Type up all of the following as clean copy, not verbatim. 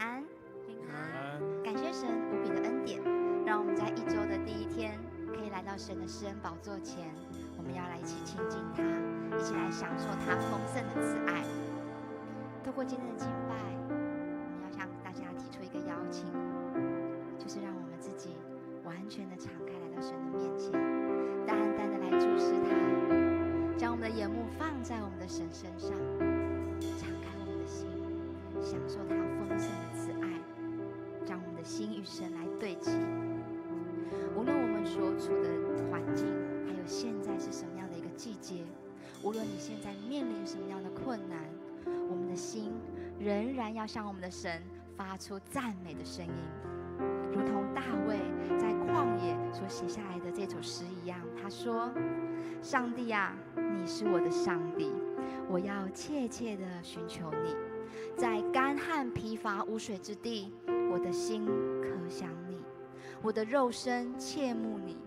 安。平安。感谢神无比的恩典，让我们在一周的第一天可以来到神的施恩宝座前，我们要来一起亲近他，一起来享受他丰盛的慈爱。透过今天的敬拜，我们要向大家提出一个邀请，就是让我们自己完全的敞开来到神的面前，单单的来注视他，将我们的眼目放在我们的神身上，敞开我们的心，享受他丰盛的慈爱，让我们的心与神来对齐。无论我们所处的环境，还有现在是什么样的一个季节，无论你现在面临什么样的困难，我们的心仍然要向我们的神发出赞美的声音，如同大卫在旷野所写下来的这首诗一样。他说：上帝啊，你是我的上帝，我要切切地寻求你，在干旱疲乏无水之地，我的心渴想你，我的肉身切慕你，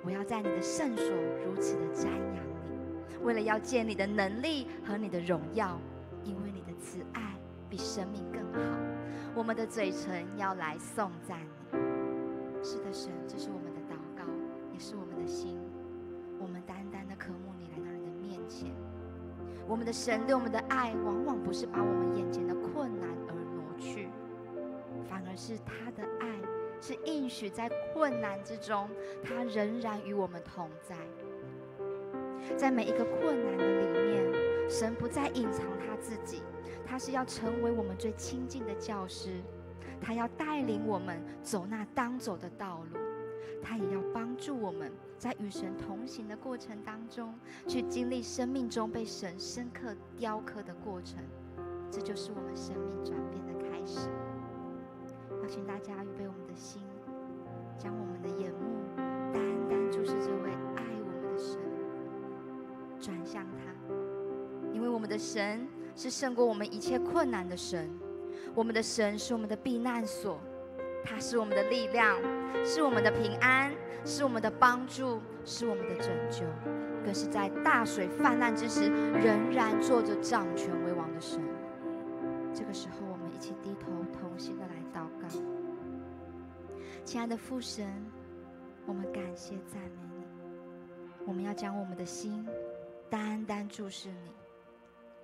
我要在你的圣所如此的瞻仰你，为了要见你的能力和你的荣耀，因为你的慈爱比生命更好，我们的嘴唇要来颂赞你。是的，神，这是我们的祷告，也是我们的心，我们单单的渴慕你来到你的面前。我们的神对我们的爱，往往不是把我们眼前的困难而挪去，反而是他的爱是应许在困难之中，他仍然与我们同在。在每一个困难的里面，神不再隐藏他自己，他是要成为我们最亲近的教师，他要带领我们走那当走的道路，他也要帮助我们在与神同行的过程当中，去经历生命中被神深刻雕刻的过程。这就是我们生命转变的开始。邀请大家预备我们的心，将我们的眼目单单注视这位爱我们的神，转向他，因为我们的神是胜过我们一切困难的神，我们的神是我们的避难所，他是我们的力量，是我们的平安，是我们的帮助，是我们的拯救，更是在大水泛滥之时仍然坐着掌权为王的神。这个时候我们一起低头同心的来祷告。亲爱的父神，我们感谢赞美你，我们要将我们的心单单注视你，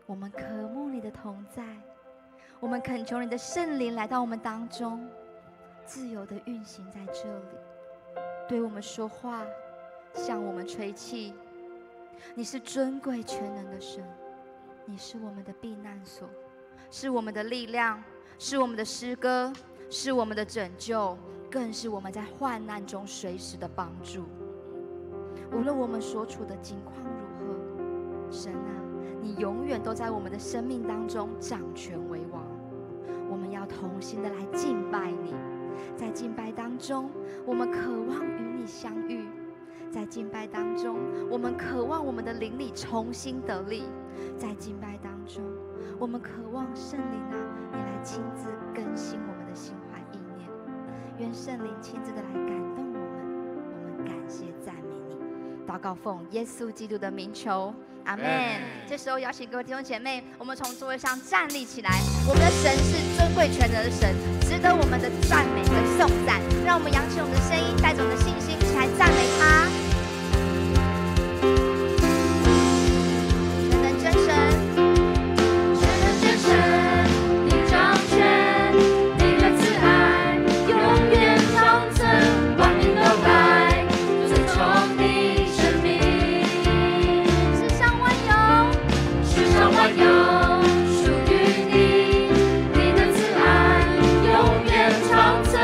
我们渴慕你的同在，我们恳求你的圣灵来到我们当中，自由的运行在这里，对我们说话，向我们吹气。你是尊贵全能的神，你是我们的避难所，是我们的力量，是我们的诗歌，是我们的拯救，更是我们在患难中随时的帮助。无论我们所处的境况如何，神啊，你永远都在我们的生命当中掌权为王。我们要同心的来敬拜你，在敬拜当中，我们渴望与你相遇，在敬拜当中，我们渴望我们的灵里重新得力，在敬拜当中，我们渴望圣灵啊，你来亲自更新我们的心怀意念。愿圣灵亲自的来感动我们，我们感谢赞美你。祷告奉耶稣基督的名求，阿们。这时候邀请各位弟兄姐妹，我们从座位上站立起来。我们的神是尊贵全能的神，值得我们的赞美跟颂赞。让我们扬起我们的声音，带着我们的信心，一起来赞美他。全能真神，全能真神，你掌权，你的慈爱永远长存，万民都来尊崇你生命。世上万有，世上万有属于你，你的慈爱永远长存。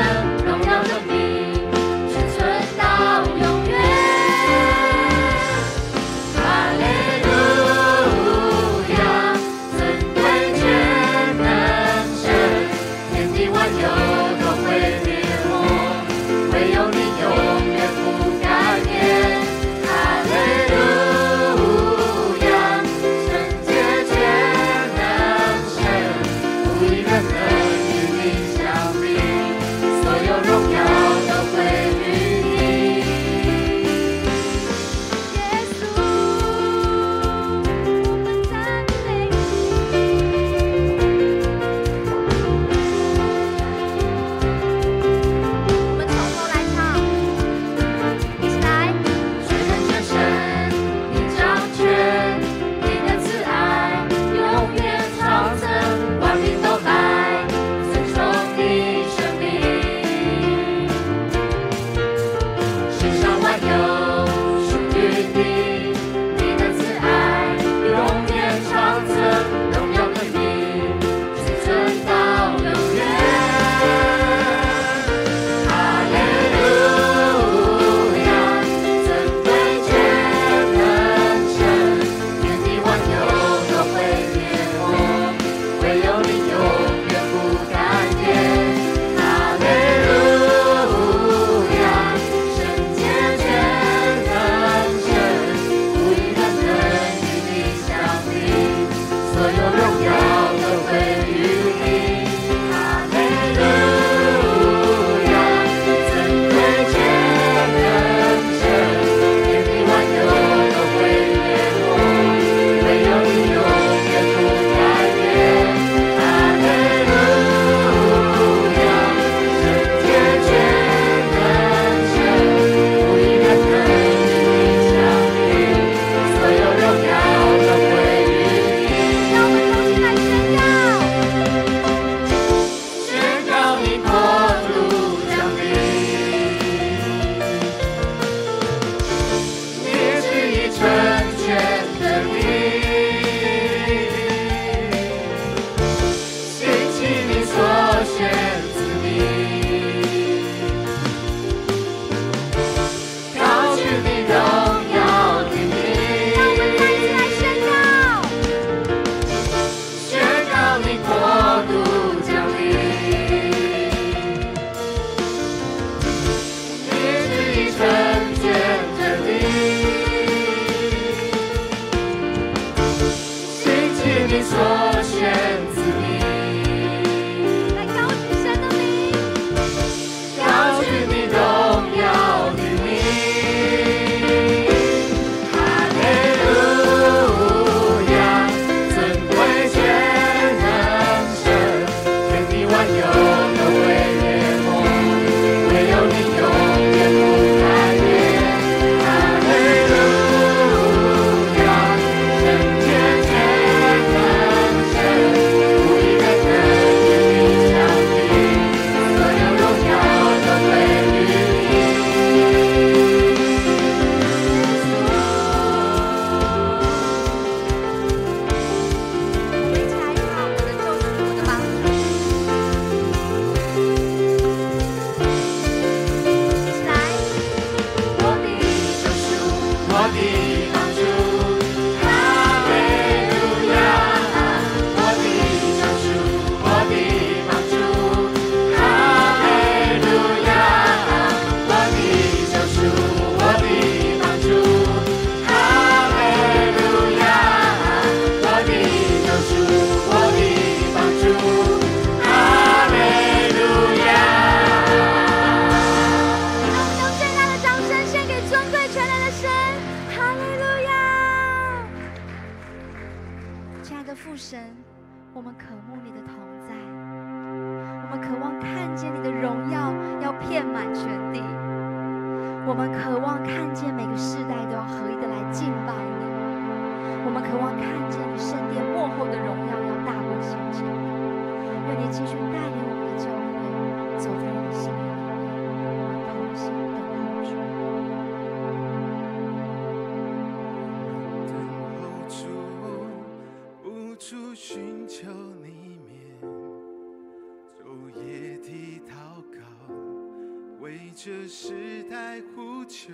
这时代呼求，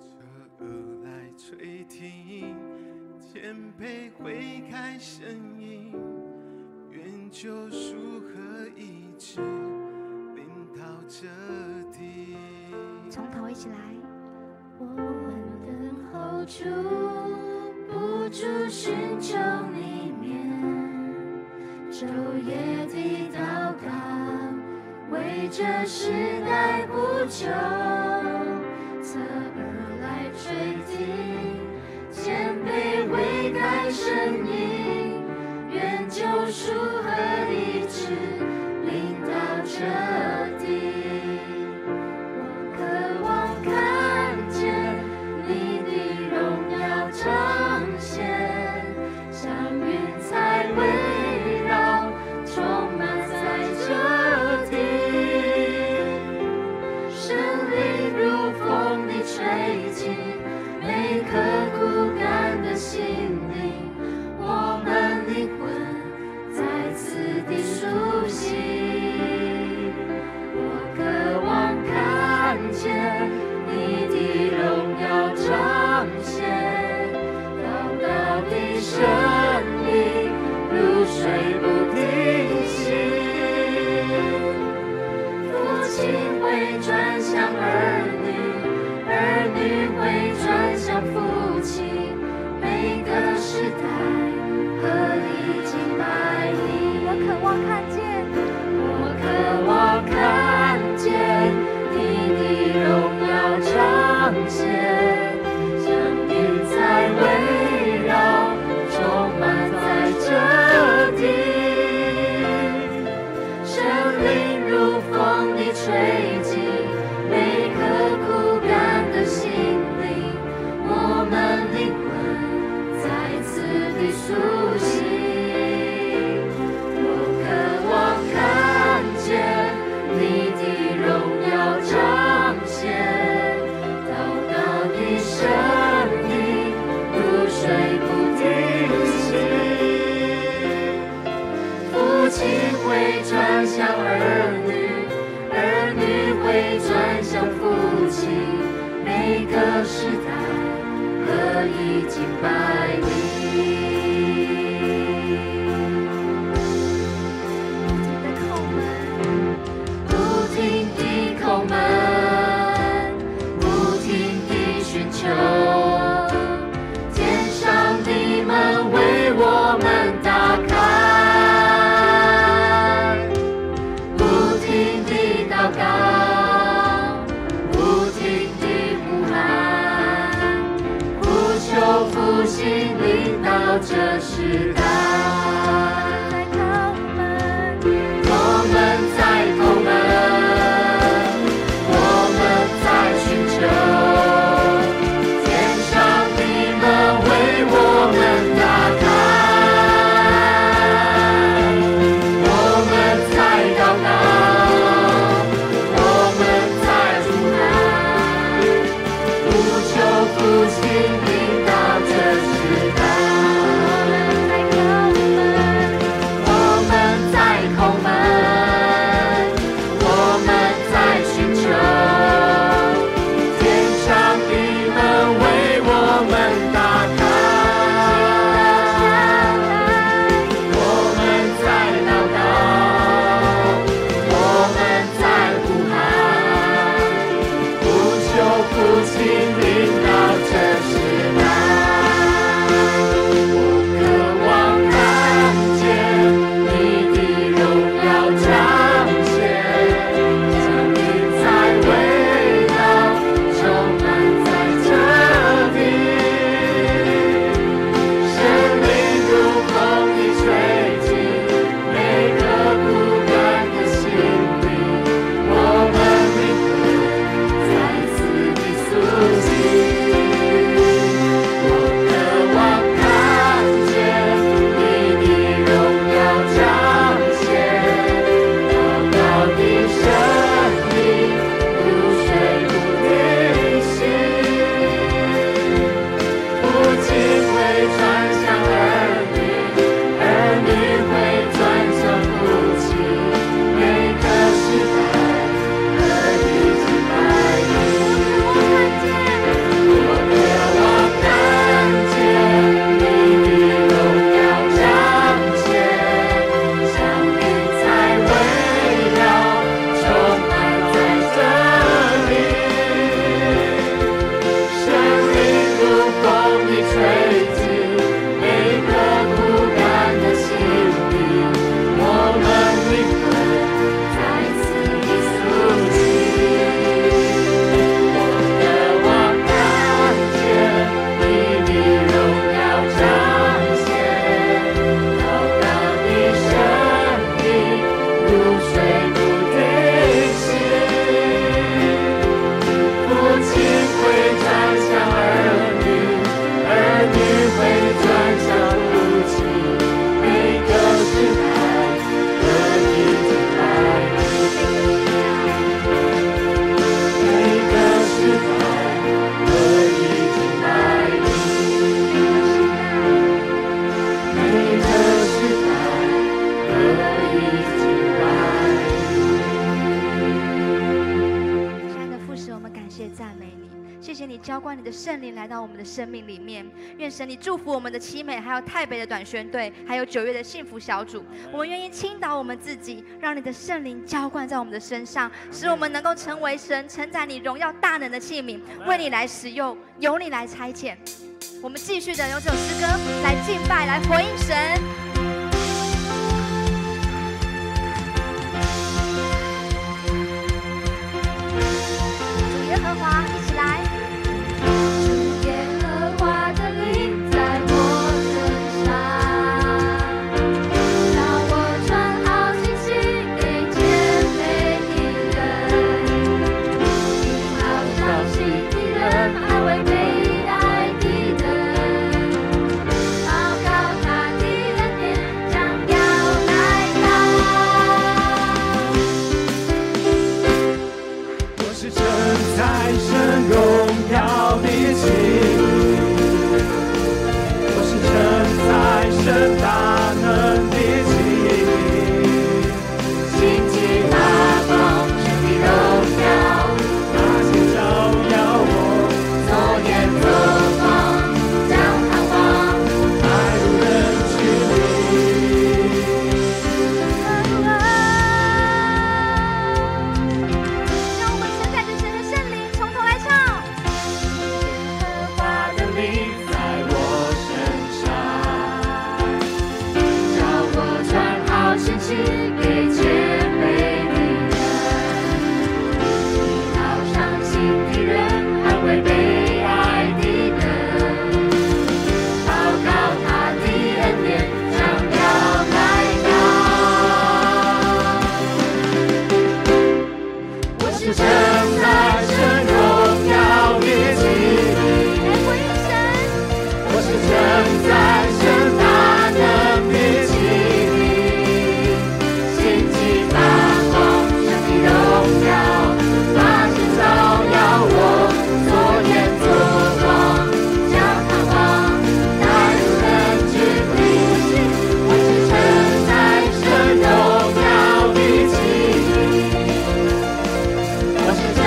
这恶来垂听，谦卑悔改声音，愿救赎和医治临到这地。从头一起来。我们等候主，不住寻求你面，昼夜的祷告，为这时代呼求，侧耳来垂听，谦卑悔改声音，愿救赎和医治临到这地。我渴望看见你的荣耀彰显，像云彩围绕，充满在这地。神灵如风地吹进每颗枯干的心灵，我们灵魂再次地苏醒。我渴望看见你的荣耀彰显，祷告的生命如水不停息。父亲会转向儿女，儿女会转向父亲，每个时代合一敬拜你。我渴望看见，我渴望看见你的荣耀彰显，像云彩围绕，充满在这地。神灵如风地吹进每颗枯干的心灵，我们灵魂再次地苏醒。我渴望看见你的荣耀彰显，祷告的生命如水不停息。父亲会转向儿女，儿女会转向父亲，每个时代合一敬拜你。不停地叩门，不停地寻求，天上的门为我们打开，不停地祷告，不停地呼喊，呼求复兴临到这时代。我们在叩门，我们在寻求，天上的门为我们打开，我们在祷告，我们在呼喊，呼求复兴临到这时代。你浇灌你的圣灵来到我们的生命里面。愿神你祝福我们的七美，还有泰北的短宣队，还有9月的幸福小组。我们愿意倾倒我们自己，让你的圣灵浇灌在我们的身上，使我们能够成为神承载你荣耀大能的器皿，为你来使用，由你来差遣。我们继续的用这首诗歌来敬拜，来回应神。主耶和华，一起来。主耶和华的灵在我身上，让我传好信息给谦卑的人，好伤心的人，安慰被爱的人，报告他的恩典将要来到。我是承载神荣耀的器皿，我是承载神大能的器皿，兴起发光，神的荣耀，那些照耀我，左眼左光，将盼望带入人群里。让我们承载着神的圣灵，从头来唱。花的灵在我身上，叫我传好信息给谦卑的人，好伤心的人，安慰被爱的人，报告他的恩典将要来到。我是承载神荣耀的器皿，来回应神。我是承载神大能的器皿，兴起发光，神的荣耀，发现照耀我，左眼左光，将盼望带入人群里。我是承载神荣耀的器皿，我是承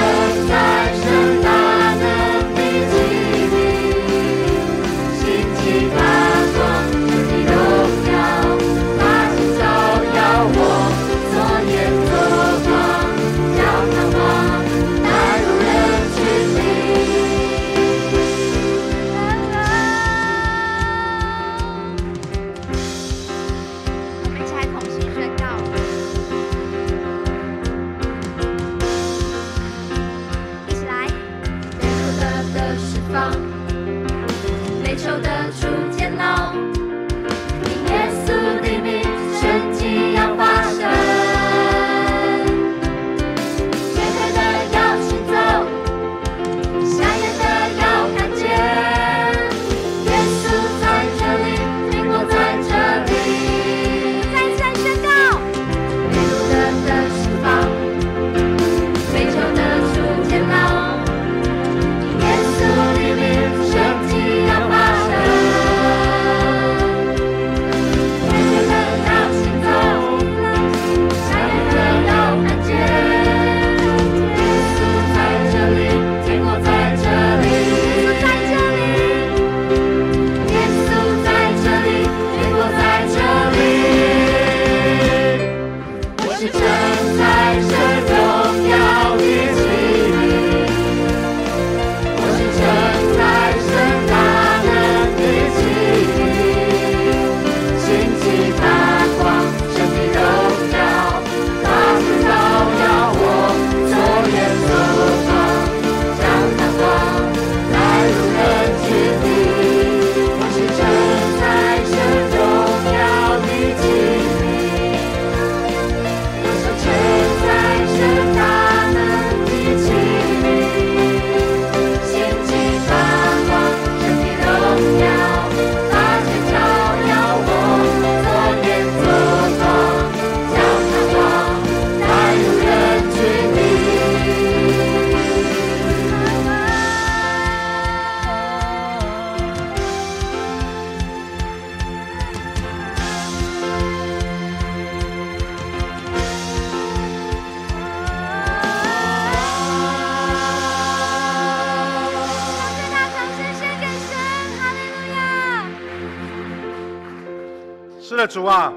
的，主啊，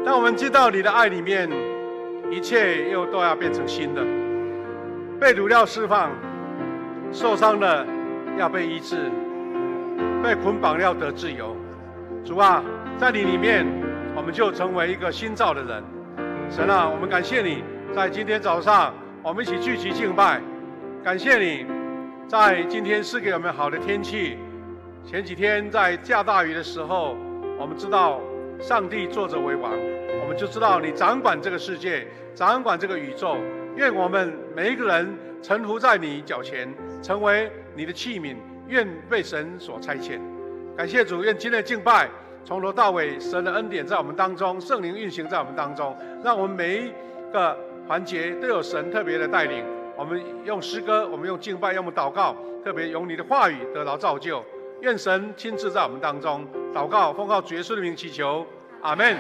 当我们进到你的爱里面，一切又都要变成新的。被掳要释放，受伤的要被医治，被捆绑要得自由。主啊，在你里面，我们就成为一个新造的人。神啊，我们感谢你，在今天早上我们一起聚集敬拜，感谢你，在今天赐给我们好的天气。前几天在下大雨的时候，我们知道上帝坐着为王，我们就知道你掌管这个世界，掌管这个宇宙。愿我们每一个人臣服在你脚前，成为你的器皿，愿被神所差遣。感谢主，愿今天的敬拜从头到尾，神的恩典在我们当中，圣灵运行在我们当中，让我们每一个环节都有神特别的带领。我们用诗歌，我们用敬拜，用我们祷告，特别用你的话语得到造就。愿神亲自在我们当中祷告，奉靠主耶稣的名祈求，阿们。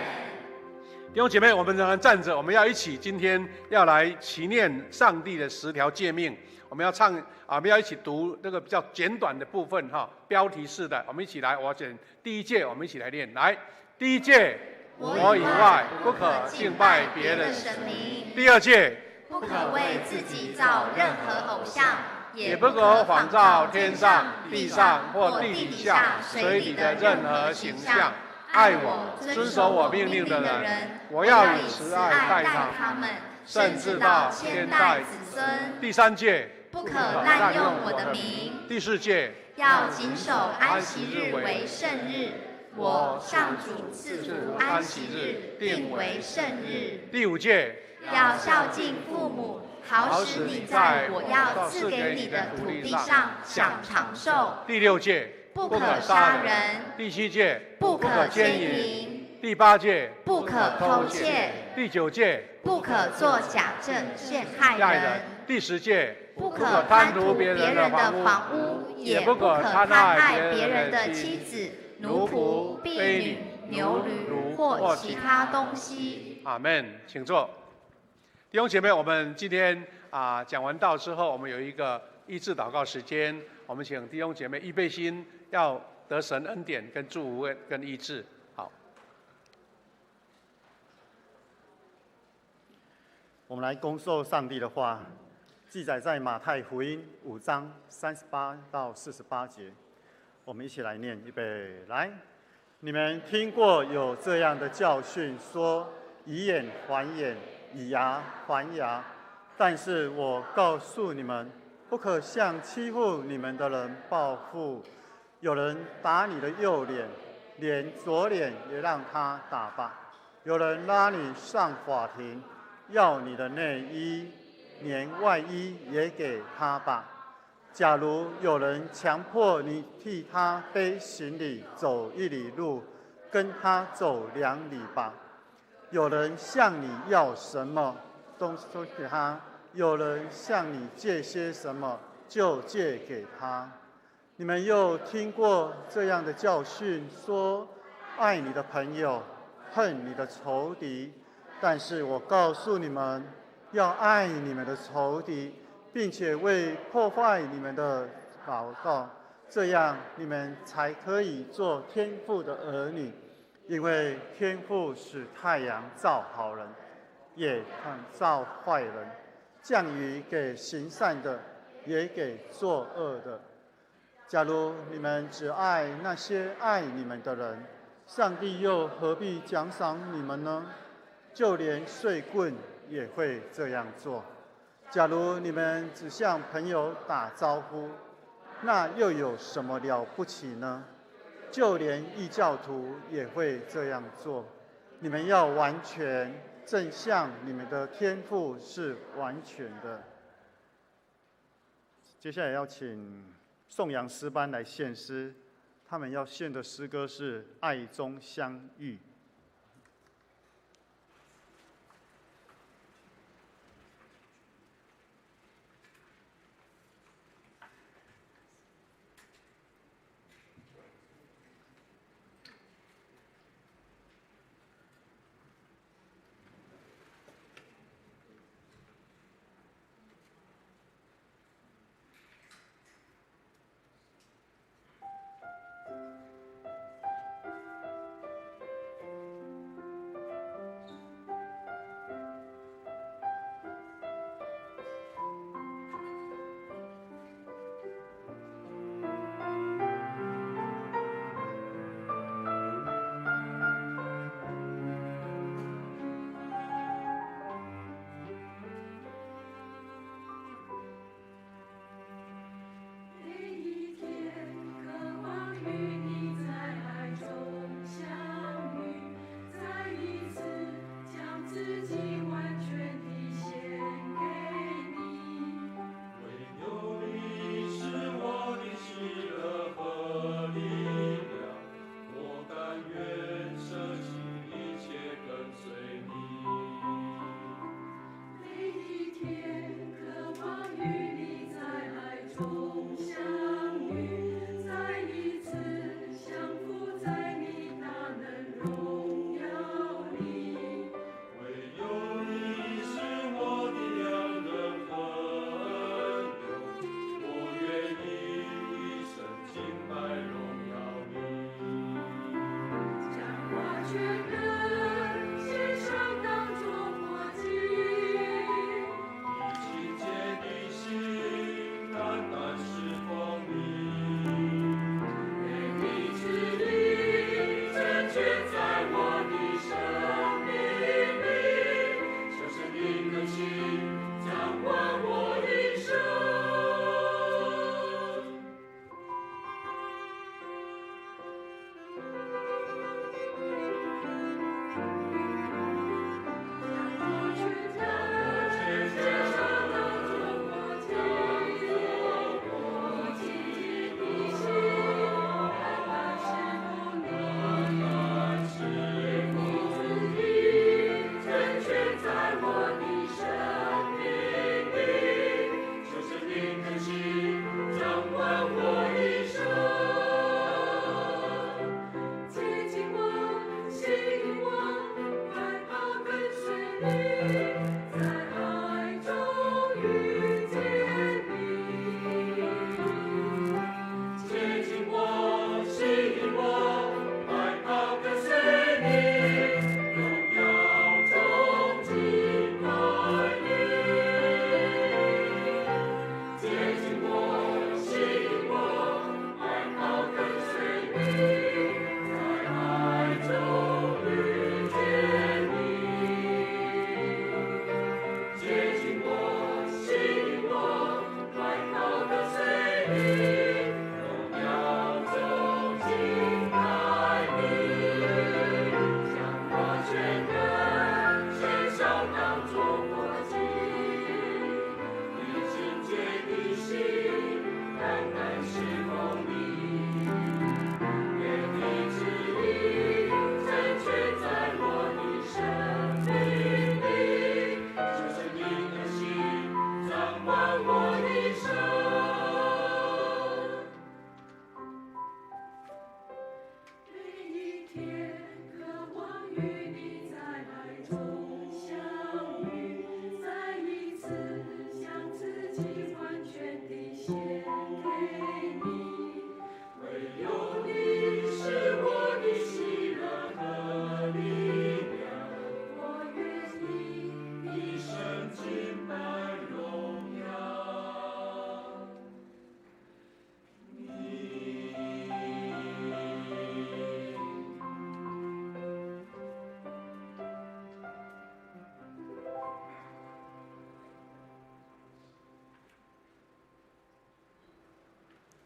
弟兄姐妹，我们仍然站着，我们要一起今天要来祈念上帝的10条诫命。我们要唱啊，我们要一起读那个比较简短的部分哈，标题式的，我们一起来。我要选第1诫，我们一起来念。来，第1诫，我以外不可敬拜别的神明。第2诫，不可为自己造任何偶像，也不可仿照天上、地上或地底下、水里的任何形象。爱我、遵守我命令的人，我要以慈爱待他们，甚至到千代子孙。第3诫，不可滥用我的名。第4诫，要谨守安息日为圣日，我上主赐福安息日，定为圣日。第5诫，要孝敬父母，好使你在我要赐给你的土地上享长寿。第6诫，不可杀人。第7诫，不可奸淫。第8诫，不可偷窃。第9诫，不可作假证陷害人。第10诫，不可贪图别人的房屋，也不可贪爱别人的妻子、奴仆、婢女、牛驴或其他东西。阿们，请坐。弟兄姐妹，我们今天讲完道之后，我们有一个医治祷告时间，我们请弟兄姐妹预备心，要得神恩典跟祝福跟医治。好，我们来恭受上帝的话，记载在马太福音5章38到48节。我们一起来念，预备，来！你们听过有这样的教训，说以眼还眼，以牙还牙。但是我告诉你们，不可向欺负你们的人报复。有人打你的右脸，连左脸也让他打吧；有人拉你上法庭，要你的内衣，连外衣也给他吧。假如有人强迫你替他背行李走1里路，跟他走2里吧。有人向你要什么，都给他；有人向你借些什么，就借给他。你们又听过这样的教训，说爱你的朋友，恨你的仇敌。但是我告诉你们，要爱你们的仇敌，并且为破坏你们的祷告，这样你们才可以做天父的儿女。因为天父使太阳照好人，也照坏人，降雨给行善的，也给作恶的。假如你们只爱那些爱你们的人，上帝又何必奖赏你们呢？就连睡棍也会这样做。假如你们只向朋友打招呼，那又有什么了不起呢？就连异教徒也会这样做。你们要完全，正像你们的天父是完全的。接下来要请颂扬诗班来献诗，他们要献的诗歌是《爱中相遇》。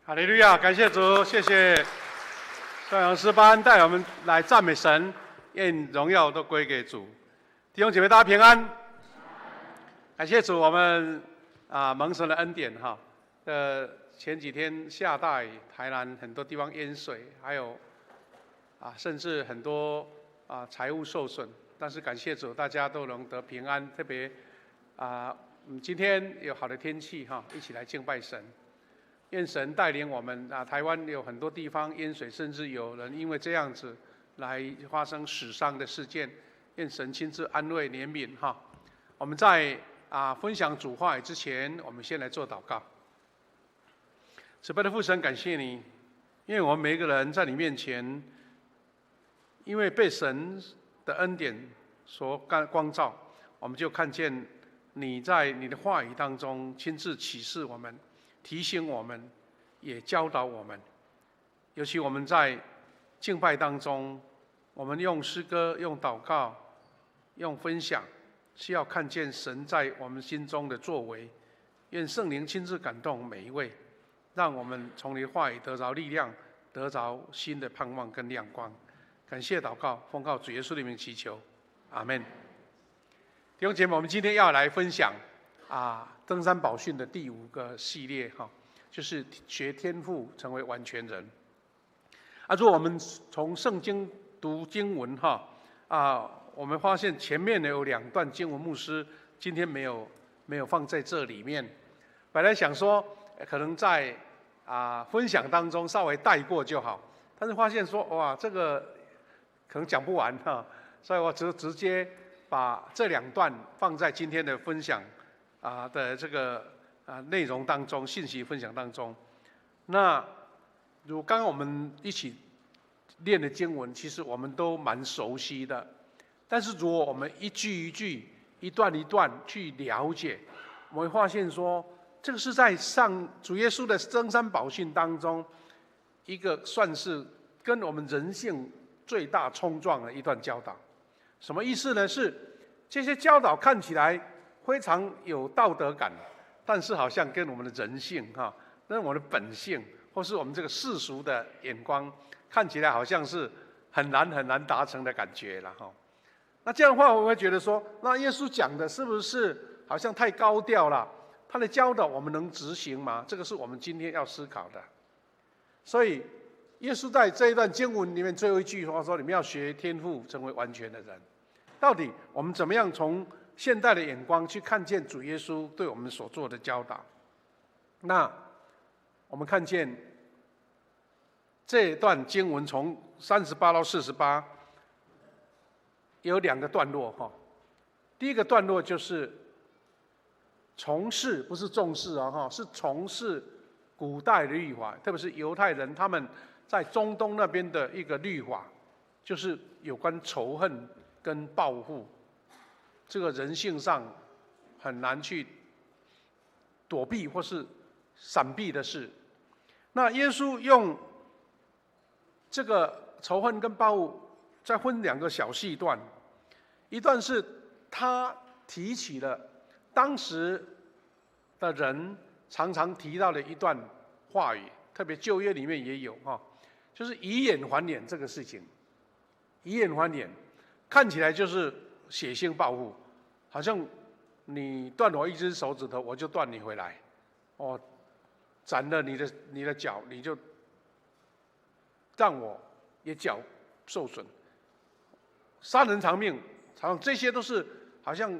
哈利路亚，感谢主，谢谢帅阳诗班带我们来赞美神，愿荣耀都归给主。弟兄姐妹，大家平安。感谢主，我们蒙神的恩典哈。前几天下大雨，台南很多地方淹水，还有甚至很多财物受损，但是感谢主，大家都能得平安。特别今天有好的天气哈，一起来敬拜神。愿神带领我们台湾有很多地方淹水，甚至有人因为这样子来发生死伤的事件。愿神亲自安慰怜悯哈。我们在分享主话语之前，我们先来做祷告。慈悲的父神，感谢你，因为我们每一个人在你面前，因为被神的恩典所光照，我们就看见你在你的话语当中亲自启示我们。提醒我们，也教导我们。尤其我们在敬拜当中，我们用诗歌、用祷告、用分享，是要看见神在我们心中的作为。愿圣灵亲自感动每一位，让我们从你的话语得着力量，得着新的盼望跟亮光。感谢祷告，奉靠主耶稣的名祈求，阿们。弟兄姐妹，我们今天要来分享登山宝训的第5个系列哈，就是学天赋成为完全人。如果我们从圣经读经文哈我们发现前面呢有2段经文，牧师今天没有放在这里面。本来想说可能在分享当中稍微带过就好，但是发现说哇这个可能讲不完哈，所以我直接把这2段放在今天的分享的这个内容当中，信息分享当中。那如刚刚我们一起练的经文，其实我们都蛮熟悉的。但是如果我们一句一句、一段一段去了解，我们会发现说，这个是在主耶稣的登山宝训当中，一个算是跟我们人性最大冲撞的一段教导。什么意思呢？是这些教导看起来非常有道德感，但是好像跟我们的人性跟我们的本性，或是我们这个世俗的眼光，看起来好像是很难达成的感觉了哈。那这样的话，我会觉得说，那耶稣讲的是不是好像太高调了？他的教导我们能执行吗？这个是我们今天要思考的。所以，耶稣在这一段经文里面最后一句话说：“你们要学天父，成为完全的人。”到底我们怎么样从现代的眼光去看见主耶稣对我们所做的教导？那我们看见这段经文从38到48有2个段落哈。第一个段落就是从事，不是重视是从事古代的律法，特别是犹太人他们在中东那边的一个律法，就是有关仇恨跟报复。这个人性上很难去躲避或是闪避的事。那耶稣用这个仇恨跟报复再分2个小细段，一段是他提起了当时的人常常提到的一段话语，特别旧约里面也有哈，就是以眼还眼这个事情。以眼还眼，看起来就是血腥报复，好像你断我一只手指头，我就断你回来，哦，斩了你的脚，你就让我也脚受损，杀人偿命，好像这些都是好像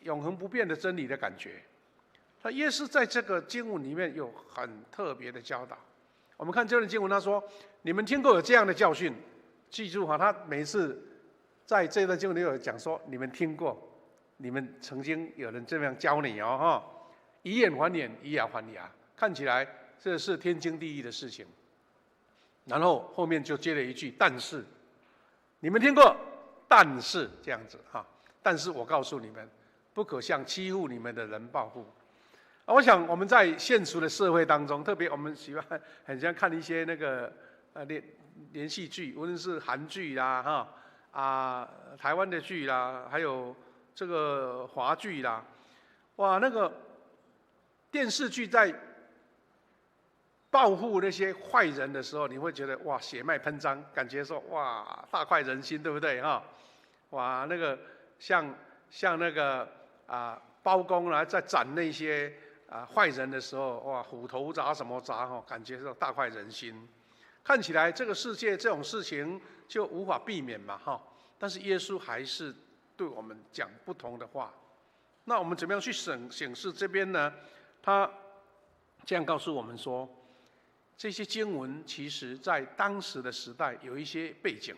永恒不变的真理的感觉。那耶稣在这个经文里面有很特别的教导。我们看这段经文，他说：“你们听过有这样的教训。”记住哈，他每次在这段经文里有讲说：“你们听过，你们曾经有人这样教你哦，哈，以眼还眼，以牙还牙。”看起来这是天经地义的事情。然后后面就接了一句：“但是，你们听过，但是这样子哈，但是我告诉你们，不可向欺负你们的人报复。”我想我们在现实的社会当中，特别我们很喜欢看一些那个连续剧，无论是韩剧啦台湾的剧啦，还有这个华剧啦，哇，那个电视剧在报复那些坏人的时候，你会觉得哇血脉喷张，感觉说哇大快人心，对不对哈？哇，那个像那个包公啦，在斩那些坏人的时候，哇虎头铡什么铡哈，感觉是大快人心。看起来这个世界这种事情就无法避免嘛哈，但是耶稣还是对我们讲不同的话。那我们怎么样去审视这边呢？他这样告诉我们说，这些经文其实在当时的时代有一些背景。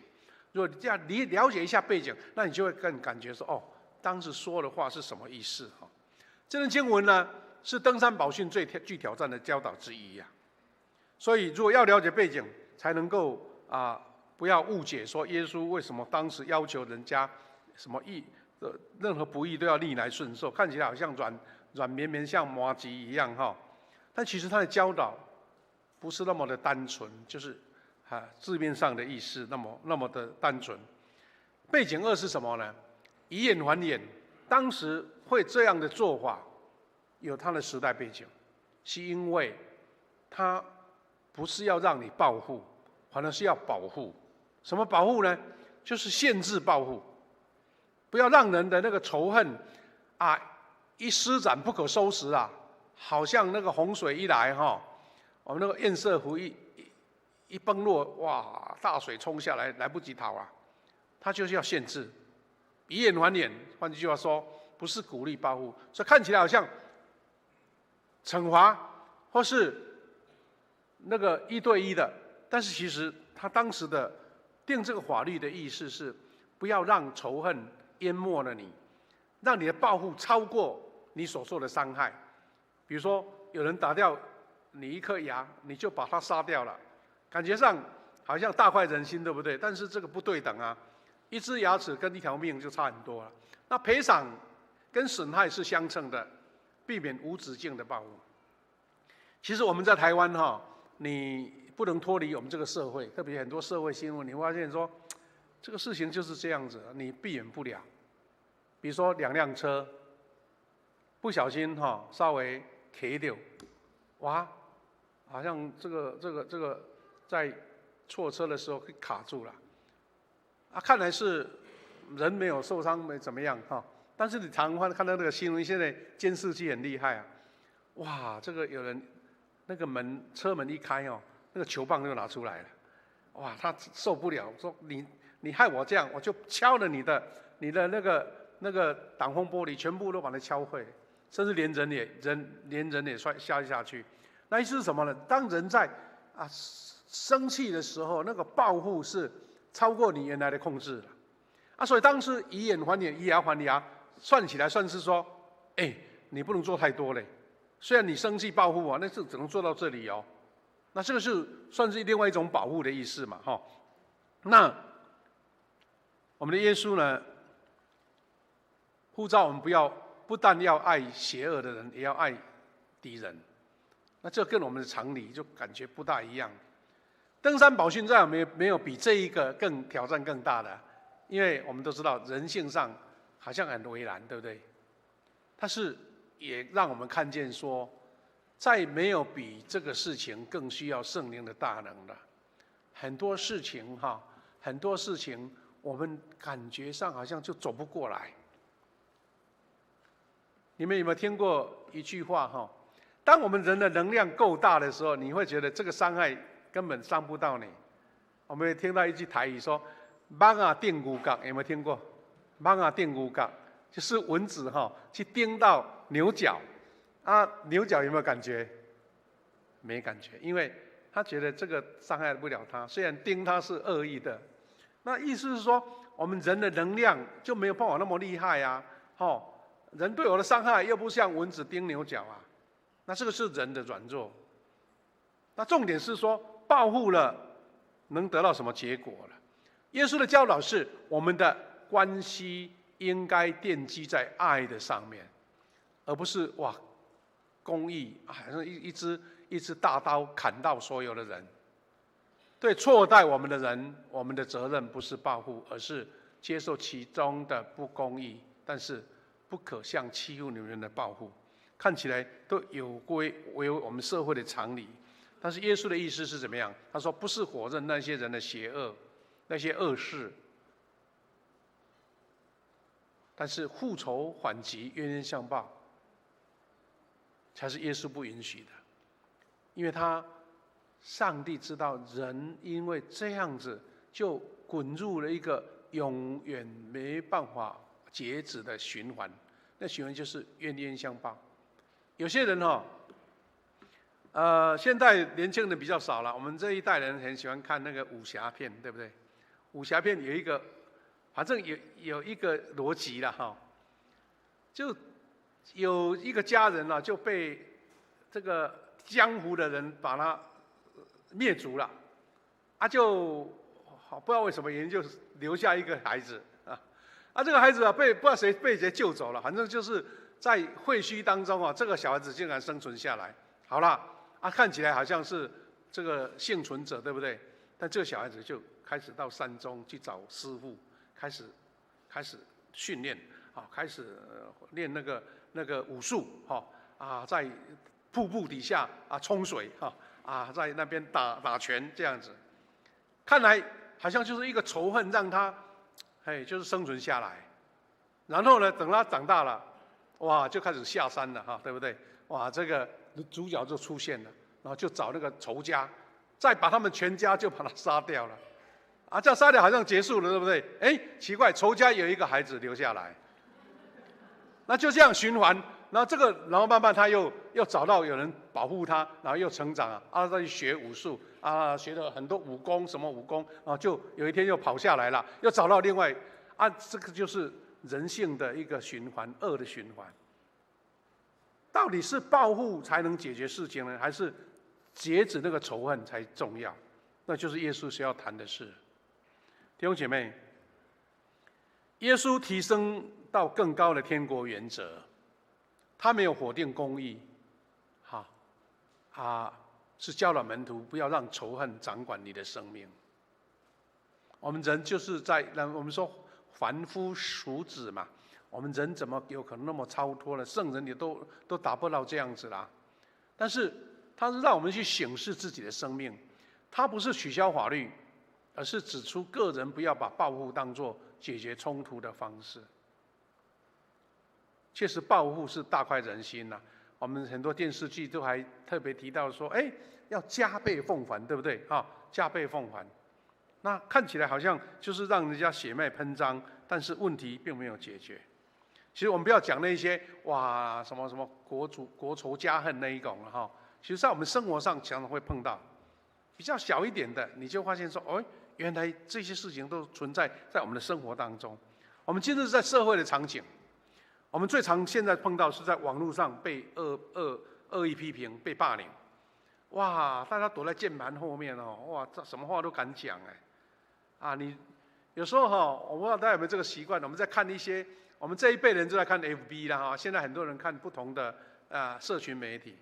如果这样你了解一下背景，那你就会更感觉说，哦，当时说的话是什么意思哈？这段经文呢，是登山宝训最具挑战的教导之一呀。所以，如果要了解背景，才能够不要误解说耶稣为什么当时要求人家什么任何不义都要逆来顺受，看起来好像软绵绵像麻糬一样哈。但其实他的教导不是那么的单纯，就是字面上的意思那么的单纯。背景二是什么呢？以眼还眼，当时会这样的做法，有它的时代背景，是因为他不是要让你报复，反而是要保护。什么保护呢？就是限制报复，不要让人的那个仇恨一施展不可收拾啊！好像那个洪水一来哈，我们那个堰塞湖一崩落，哇，大水冲下来，来不及逃啊！他就是要限制，以眼还眼。换句话说，不是鼓励报复，所以看起来好像惩罚或是那个1对1的，但是其实他当时的定这个法律的意思是，不要让仇恨淹没了你，让你的报复超过你所受的伤害。比如说，有人打掉你一颗牙，你就把他杀掉了，感觉上好像大快人心，对不对？但是这个不对等啊，一只牙齿跟一条命就差很多了。那赔偿跟损害是相称的，避免无止境的报复。其实我们在台湾哈，你不能脱离我们这个社会，特别很多社会新闻，你会发现说，这个事情就是这样子，你避免不了。比如说2辆车不小心稍微卡掉，哇，好像这个在错车的时候卡住了，看来是人没有受伤，没怎么样哈。但是你常常看到那个新闻，现在监视器很厉害啊，哇，这个有人那个车门一开那个球棒就拿出来了，哇，他受不了，说你害我这样，我就敲了你的那个挡风玻璃，全部都把它敲毁，甚至连人也摔下去。那意思是什么呢？当人在生气的时候，那个报复是超过你原来的控制了所以当时以眼还眼，以牙还牙，算起来算是说，你不能做太多嘞。虽然你生气报复那是只能做到这里那这个是算是另外一种保护的意思嘛那我们的耶稣呢，呼召我们不但要爱邪恶的人，也要爱敌人。那这跟我们的常理就感觉不大一样。登山宝训再也没有比这一个更挑战更大的，因为我们都知道人性上好像很为难，对不对？但是也让我们看见说，再没有比这个事情更需要圣灵的大能了。很多事情很多事情我们感觉上好像就走不过来。你们有没有听过一句话当我们人的能量够大的时候，你会觉得这个伤害根本伤不到你。我们也听到一句台语说“蠓啊叮牛角”，有没有听过？“蠓啊叮牛角”就是蚊子去叮到牛角牛角有没有感觉？没感觉，因为他觉得这个伤害不了他，虽然叮他是恶意的。那意思是说，我们人的能量就没有办法那么厉害人对我的伤害又不像蚊子叮牛角那这个是人的软弱。那重点是说，报复了能得到什么结果了？耶稣的教导是，我们的关系应该奠基在爱的上面，而不是公义好像一支大刀砍到所有的人。对错待我们的人，我们的责任不是报复，而是接受其中的不公义，但是不可向欺负你们的报复。看起来都有违我们社会的常理，但是耶稣的意思是怎么样？他说不是否认那些人的邪恶，那些恶事，但是复仇缓急，冤冤相报，才是耶稣不允许的。因为上帝知道人因为这样子就滚入了一个永远没办法截止的循环，那循环就是冤冤相报。有些人现在年轻人比较少了，我们这一代人很喜欢看那个武侠片，对不对？武侠片有一个，反正有一个逻辑了就有一个家人就被这个江湖的人把他灭族了，就不知道为什么原因，就留下一个孩子这个孩子不知道谁被谁救走了，反正就是在废墟当中这个小孩子竟然生存下来。好了看起来好像是这个幸存者，对不对？但这个小孩子就开始到山中去找师傅，开始训练开始练那个武术在瀑布底下冲水在那边打拳这样子。看来好像就是一个仇恨让他就是生存下来。然后呢，等他长大了，就开始下山了对不对？这个主角就出现了，然后就找那个仇家，再把他们全家就把他杀掉了。这样杀掉好像结束了，对不对？奇怪，仇家有一个孩子留下来，那就这样循环。然后慢慢他又找到有人保护他，然后又成长再去学武术学了很多武功，什么武功就有一天又跑下来了，又找到另外这个就是人性的一个循环，恶的循环。到底是报复才能解决事情呢，还是截止那个仇恨才重要？那就是耶稣需要谈的事。弟兄姐妹，耶稣提升到更高的天国原则，他没有否定公义，是教导门徒不要让仇恨掌管你的生命。我们人就是我们说凡夫俗子嘛，我们人怎么有可能那么超脱呢？圣人也都达不到这样子啦。但是他是让我们去省视自己的生命，他不是取消法律，而是指出个人不要把报复当作解决冲突的方式。确实，报复是大快人心呐。我们很多电视剧都还特别提到说，要加倍奉还，对不对？加倍奉还。那看起来好像就是让人家血脉喷张，但是问题并没有解决。其实我们不要讲那些什么什么国仇家恨那一种了其实在我们生活上常常会碰到，比较小一点的，你就发现说，原来这些事情都存在在我们的生活当中。我们今日在社会的场景，我们最常现在碰到是在网络上被恶意批评、被霸凌。大家躲在键盘后面这什么话都敢讲你有时候我不知道大家有没有这个习惯，我们在看一些，我们这一辈人就在看 FB 啦现在很多人看不同的社群媒体。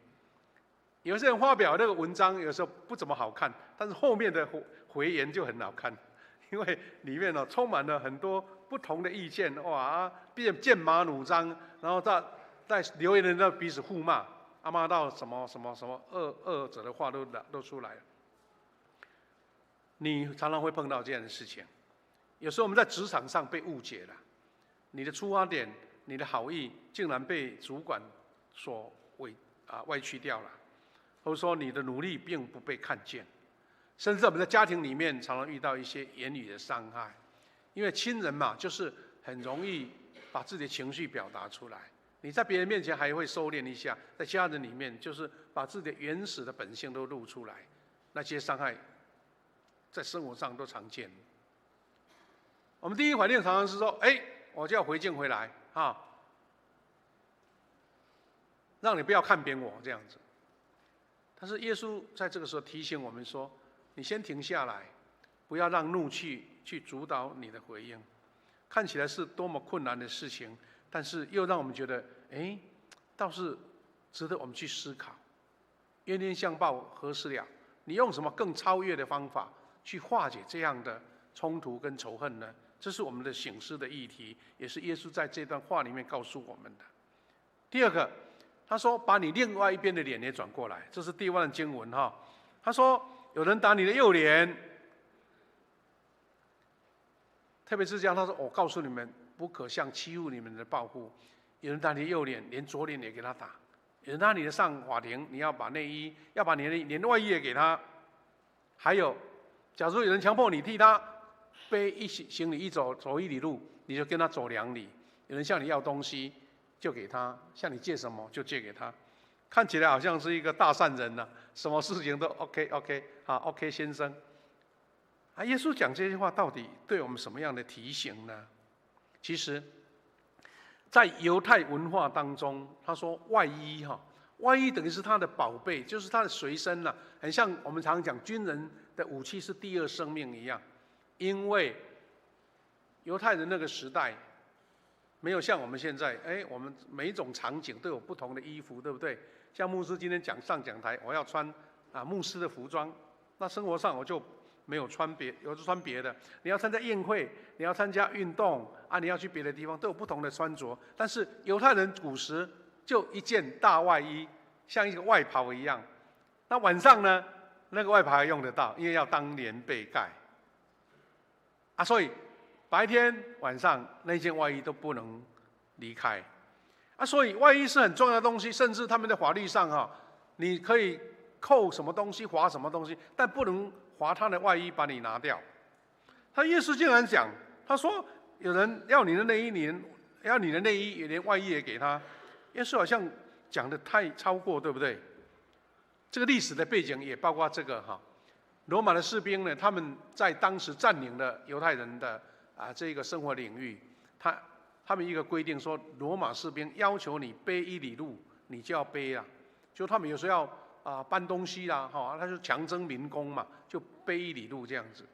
有些人发表那个文章有时候不怎么好看，但是后面的回言就很好看，因为里面充满了很多不同的意见，变剑拔弩张，然后在留言人那彼此互骂，骂到什么恶者的话都出来了。你常常会碰到这样的事情。有时候我们在职场上被误解了，你的出发点、你的好意，竟然被主管所歪曲掉了，或者说你的努力并不被看见。甚至我们在家庭里面常常遇到一些言语的伤害，因为亲人嘛，就是很容易把自己的情绪表达出来。你在别人面前还会收敛一下，在家人里面就是把自己的原始的本性都露出来，那些伤害在生活上都常见。我们第一反应常常是说：“我就要回敬回来啊，让你不要看扁我这样子。”但是耶稣在这个时候提醒我们说：“你先停下来，不要让怒气去主导你的回应。看起来是多么困难的事情，但是又让我们觉得，倒是值得我们去思考。冤冤相报何时了？你用什么更超越的方法去化解这样的冲突跟仇恨呢？”这是我们的省思的议题，也是耶稣在这段话里面告诉我们的。第二个，他说：“把你另外一边的脸也转过来。”这是第一段经文哈。他说：“有人打你的右脸，特别是这样，他说：我告诉你们，不可向欺负你们的报复。有人打你的右脸，连左脸也给他打；有人打你的上法庭，你要把内衣，要把你的连外衣也给他。还有，假如有人强迫你替他背行李走1里路，你就跟他走2里。有人向你要东西，就给他；向你借什么就借给他。看起来好像是一个大善人呢，什么事情都 OK 好 OK 先生。耶稣讲这些话到底对我们什么样的提醒呢？其实，在犹太文化当中，他说外衣外衣等于是他的宝贝，就是他的随身了，很像我们常讲军人的武器是第二生命一样。因为犹太人那个时代没有像我们现在，我们每一种场景都有不同的衣服，对不对？像牧师今天上讲台，我要穿牧师的服装，那生活上我就没有穿有穿别的。你要参加宴会，你要参加运动你要去别的地方，都有不同的穿着。但是犹太人古时就一件大外衣，像一个外袍一样。那晚上呢，那个外袍还用得到，因为要当棉被盖。所以白天晚上那件外衣都不能离开。所以外衣是很重要的东西，甚至他们的法律上你可以扣什么东西，划什么东西，但不能划他的外衣把你拿掉。他耶稣竟然讲，他说有人要你的内衣，要你的内衣，连外衣也给他。耶稣好像讲的太超过，对不对？这个历史的背景也包括这个罗马的士兵呢，他们在当时占领了犹太人的这个生活领域，他们一个规定说，罗马士兵要求你背1里路，你就要背了。就他们有时候要搬东西啦，他就强征民工嘛，就背1里路这样子。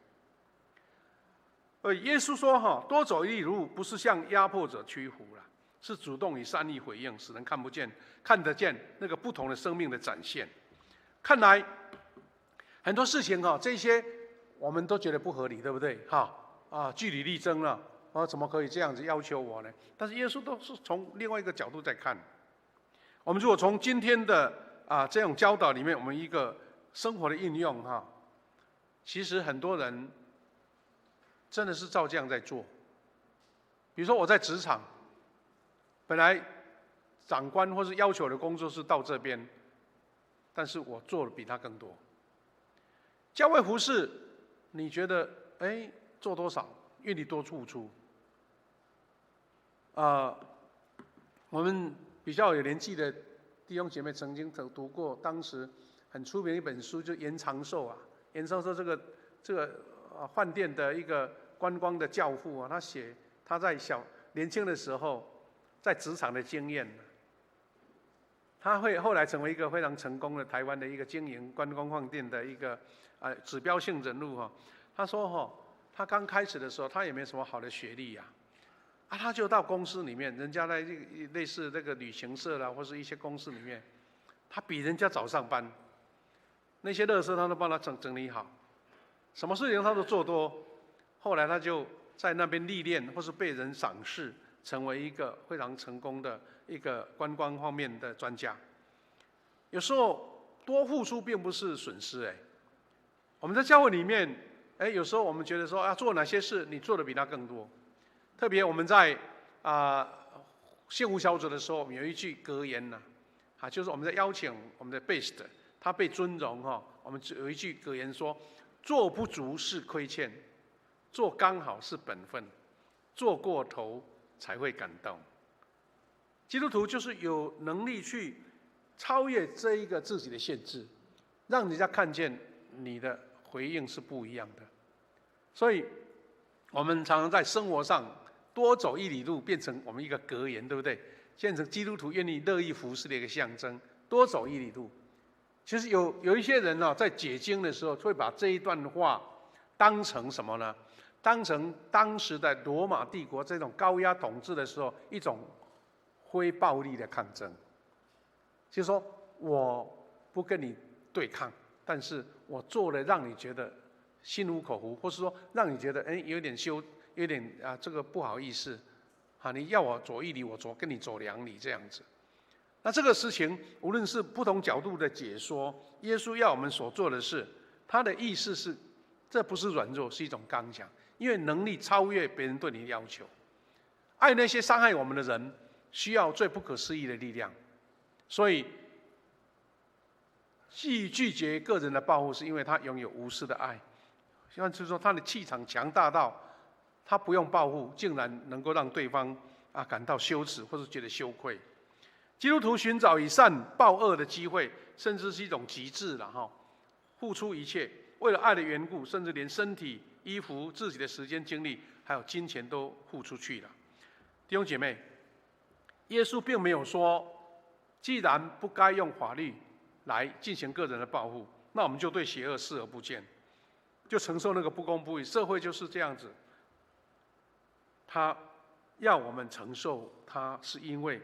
耶稣说多走1里路不是向压迫者屈服了，是主动以善意回应，使人看得见那个不同的生命的展现。看来很多事情这些我们都觉得不合理，对不对？据理力争了，怎么可以这样子要求我呢？但是耶稣都是从另外一个角度在看。我们如果从今天的这种教导里面，我们一个生活的应用其实很多人真的是照这样在做。比如说我在职场，本来长官或是要求的工作是到这边，但是我做的比他更多。教会服事，你觉得做多少，愿意多付出。我们比较有年纪的弟兄姐妹曾经读过当时很出名的一本书，就严长寿严长寿这个饭店的一个观光的教父他写他在年轻的时候在职场的经验。他会后来成为一个非常成功的台湾的一个经营观光饭店的一个指标性人物他说他刚开始的时候他也没什么好的学历他就到公司里面，人家在类似这个旅行社啦，或是一些公司里面，他比人家早上班，那些垃圾他都帮他整理好，什么事情他都做多。后来他就在那边历练，或是被人赏识，成为一个非常成功的一个观光方面的专家。有时候多付出并不是损失。我们在教会里面，有时候我们觉得说要做哪些事，你做的比他更多。特别我们在幸福小组的时候，我们有一句格言呢，就是我们在邀请我们的 best， 他被尊荣我们有一句格言说：做不足是亏欠，做刚好是本分，做过头才会感动。基督徒就是有能力去超越这一个自己的限制，让人家看见你的回应是不一样的。所以，我们常常在生活上多走一里路，变成我们一个格言，对不对？变成基督徒愿意乐意服侍的一个象征。多走一里路，其实有一些人在解经的时候，会把这一段话当成什么呢？当成当时的罗马帝国这种高压统治的时候一种非暴力的抗争，就是说我不跟你对抗，但是我做了让你觉得心服口服，或是说让你觉得有点这个不好意思你要我走一里，我跟你走2里这样子。那这个事情无论是不同角度的解说，耶稣要我们所做的事，他的意思是这不是软弱，是一种刚强，因为能力超越别人对你的要求。爱那些伤害我们的人，需要最不可思议的力量。所以拒绝个人的报复，是因为他拥有无私的爱。希望就是说他的气场强大到他不用报复，竟然能够让对方感到羞耻或者觉得羞愧。基督徒寻找以善报恶的机会，甚至是一种极致了付出一切，为了爱的缘故，甚至连身体、衣服、自己的时间、精力，还有金钱都付出去了。弟兄姐妹，耶稣并没有说，既然不该用法律来进行个人的报复，那我们就对邪恶视而不见，就承受那个不公不义。社会就是这样子，他要我们承受它，是因为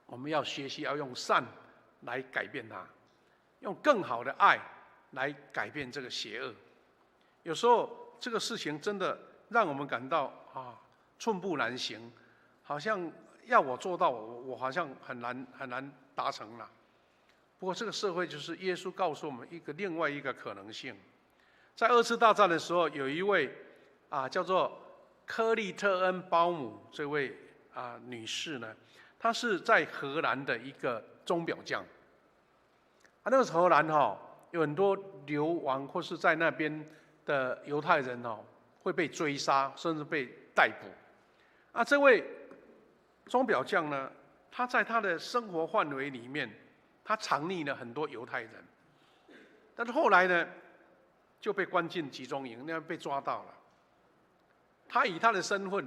我们要学习要用善来改变它，用更好的爱来改变这个邪恶。有时候这个事情真的让我们感到寸步难行，好像要我做到，我好像很难达成了。不过这个社会就是耶稣告诉我们另外一个可能性。在2次大战的时候，有一位叫做科利特恩鲍姆这位女士呢，她是在荷兰的一个钟表匠。那个荷兰有很多流亡或是在那边的犹太人会被追杀，甚至被逮捕。这位钟表匠呢，他在他的生活范围里面，他藏匿了很多犹太人，但是后来呢，就被关进集中营，那样被抓到了。他以他的身份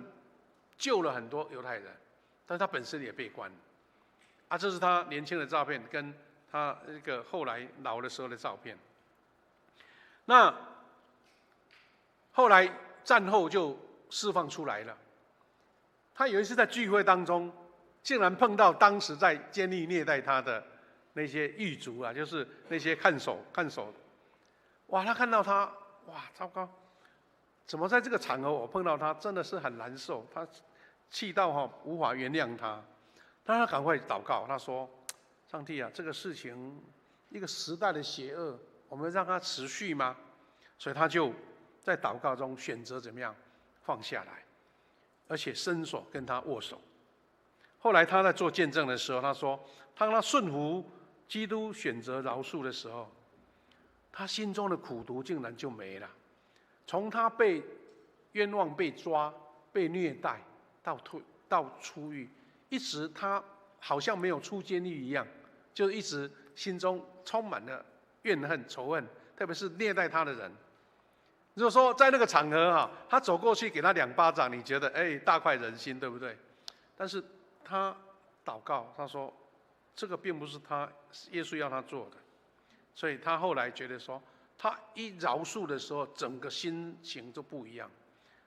救了很多犹太人，但是他本身也被关。这是他年轻的照片，跟他这个后来老的时候的照片。那后来战后就释放出来了。他有一次在聚会当中，竟然碰到当时在监狱虐待他的那些狱卒就是那些看守。哇，他看到他，哇，糟糕！怎么在这个场合我碰到他，真的是很难受。他气到无法原谅他，但他赶快祷告，他说：“上帝这个事情，一个时代的邪恶，我们让它持续吗？”所以他就在祷告中选择怎么样放下来，而且伸手跟他握手。后来他在做见证的时候，他说：“当他顺服基督，选择饶恕的时候，他心中的苦毒竟然就没了。从他被冤枉、被抓、被虐待到出狱，一直他好像没有出监狱一样，就一直心中充满了怨恨、仇恨，特别是虐待他的人。如果说在那个场合他走过去给他2巴掌，你觉得大快人心，对不对？但是他祷告，他说这个并不是耶稣要他做的，所以他后来觉得说，他一饶恕的时候，整个心情就不一样，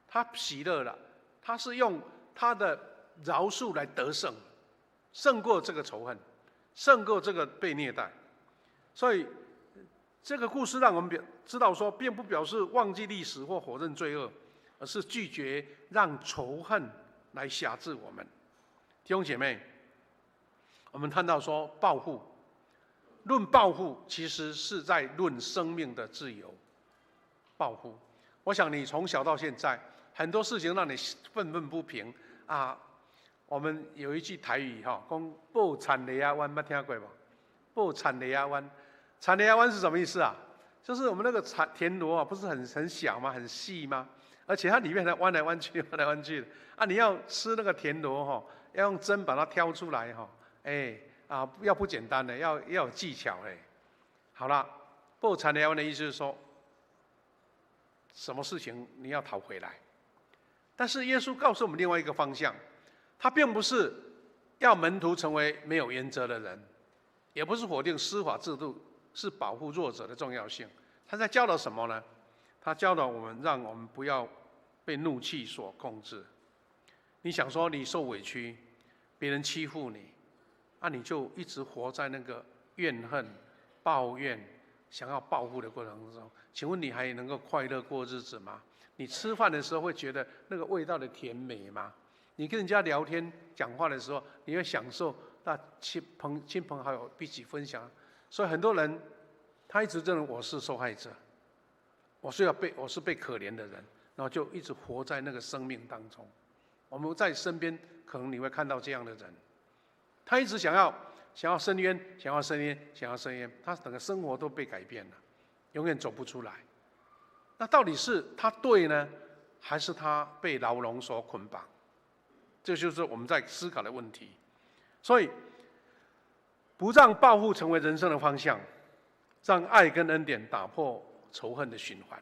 他喜乐了，他是用他的饶恕来得胜，胜过这个仇恨，胜过这个被虐待。所以这个故事让我们知道说，并不表示忘记历史或否认罪恶，而是拒绝让仇恨来辖制我们。弟兄姐妹，我们看到说报复，论报复，其实是在论生命的自由。报复，我想你从小到现在，很多事情让你愤愤不平啊。我们有一句台语哈，讲报产雷亚湾，没听过吧？报产雷亚湾，产雷亚湾是什么意思啊？就是我们那个田螺啊，不是很小吗？很细吗？而且它里面还弯来弯去，弯来弯去的啊！你要吃那个田螺哈，要用针把它挑出来哈，要不简单的，要有技巧哎。好了，报产雷亚湾的意思是说，什么事情你要讨回来。但是耶稣告诉我们另外一个方向，他并不是要门徒成为没有原则的人，也不是否定司法制度是保护弱者的重要性。他在教导什么呢？他教导我们，让我们不要被怒气所控制。你想说你受委屈，别人欺负你，你就一直活在那个怨恨、抱怨、想要报复的过程中。请问你还能够快乐过日子吗？你吃饭的时候会觉得那个味道的甜美吗？你跟人家聊天讲话的时候，你会享受那亲朋好友一起分享。所以很多人他一直认为我是受害者，我是被可怜的人，然后就一直活在那个生命当中。我们在身边可能你会看到这样的人，他一直想要伸冤，想要伸冤，他整个生活都被改变了，永远走不出来。那到底是他对呢，还是他被牢笼所捆绑？这就是我们在思考的问题。所以，不让报复成为人生的方向，让爱跟恩典打破仇恨的循环，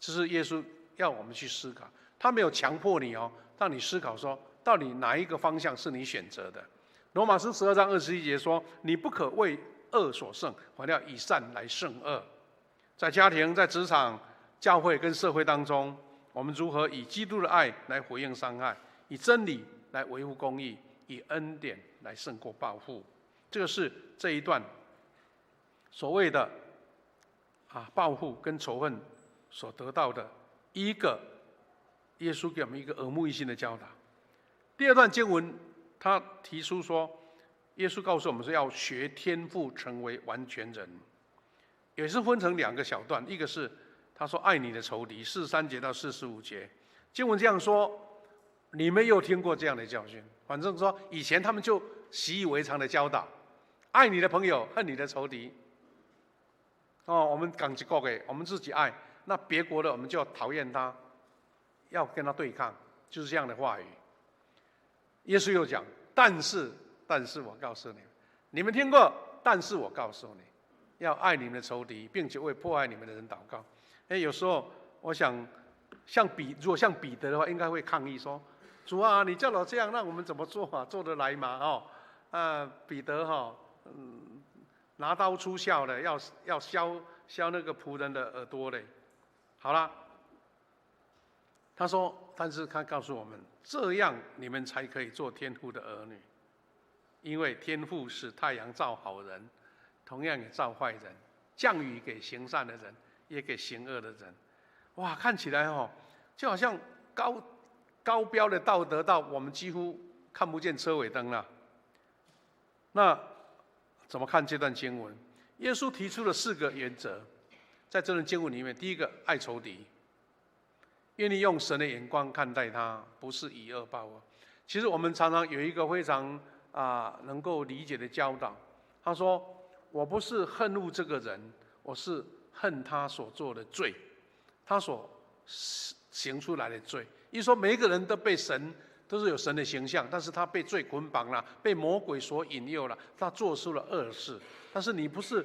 这是耶稣要我们去思考。他没有强迫你让你思考说，到底哪一个方向是你选择的。罗马书12章21节说：“你不可为恶所胜，反要以善来胜恶。”在家庭、在职场、教会跟社会当中，我们如何以基督的爱来回应伤害，以真理来维护公义，以恩典来胜过报复？这个是这一段所谓的报复跟仇恨所得到的一个耶稣给我们一个耳目一新的教导。第二段经文，他提出说，耶稣告诉我们说要学天父成为完全人，也是分成2个小段。一个是他说爱你的仇敌，43节到45节，经文这样说，你们又听过这样的教训。反正说以前他们就习以为常的教导，爱你的朋友，恨你的仇敌。我们讲一个给我们自己爱，那别国的我们就要讨厌他，要跟他对抗，就是这样的话语。耶稣又讲，但是我告诉你们，你们听过，但是我告诉你，要爱你们的仇敌，并且为迫害你们的人祷告。有时候我想，如果像彼得的话，应该会抗议说：“主啊，你叫我这样，让我们怎么做啊？做得来吗？”彼得拿刀出鞘的，要削那个仆人的耳朵嘞。好了，他说，但是他告诉我们，这样你们才可以做天父的儿女，因为天父使太阳照好人，同样也照坏人，降雨给行善的人，也给行恶的人。哇，看起来就好像高标的道德到我们几乎看不见车尾灯了。那怎么看这段经文？耶稣提出了4个原则，在这段经文里面，第一个，爱仇敌，愿意用神的眼光看待他，不是以恶报恶。其实我们常常有一个非常能够理解的教导，他说：“我不是恨恶这个人，我是恨他所做的罪，他所行出来的罪。”意思说，每一个人都是有神的形象，但是他被罪捆绑了，被魔鬼所引诱了，他做出了恶事。但是你不是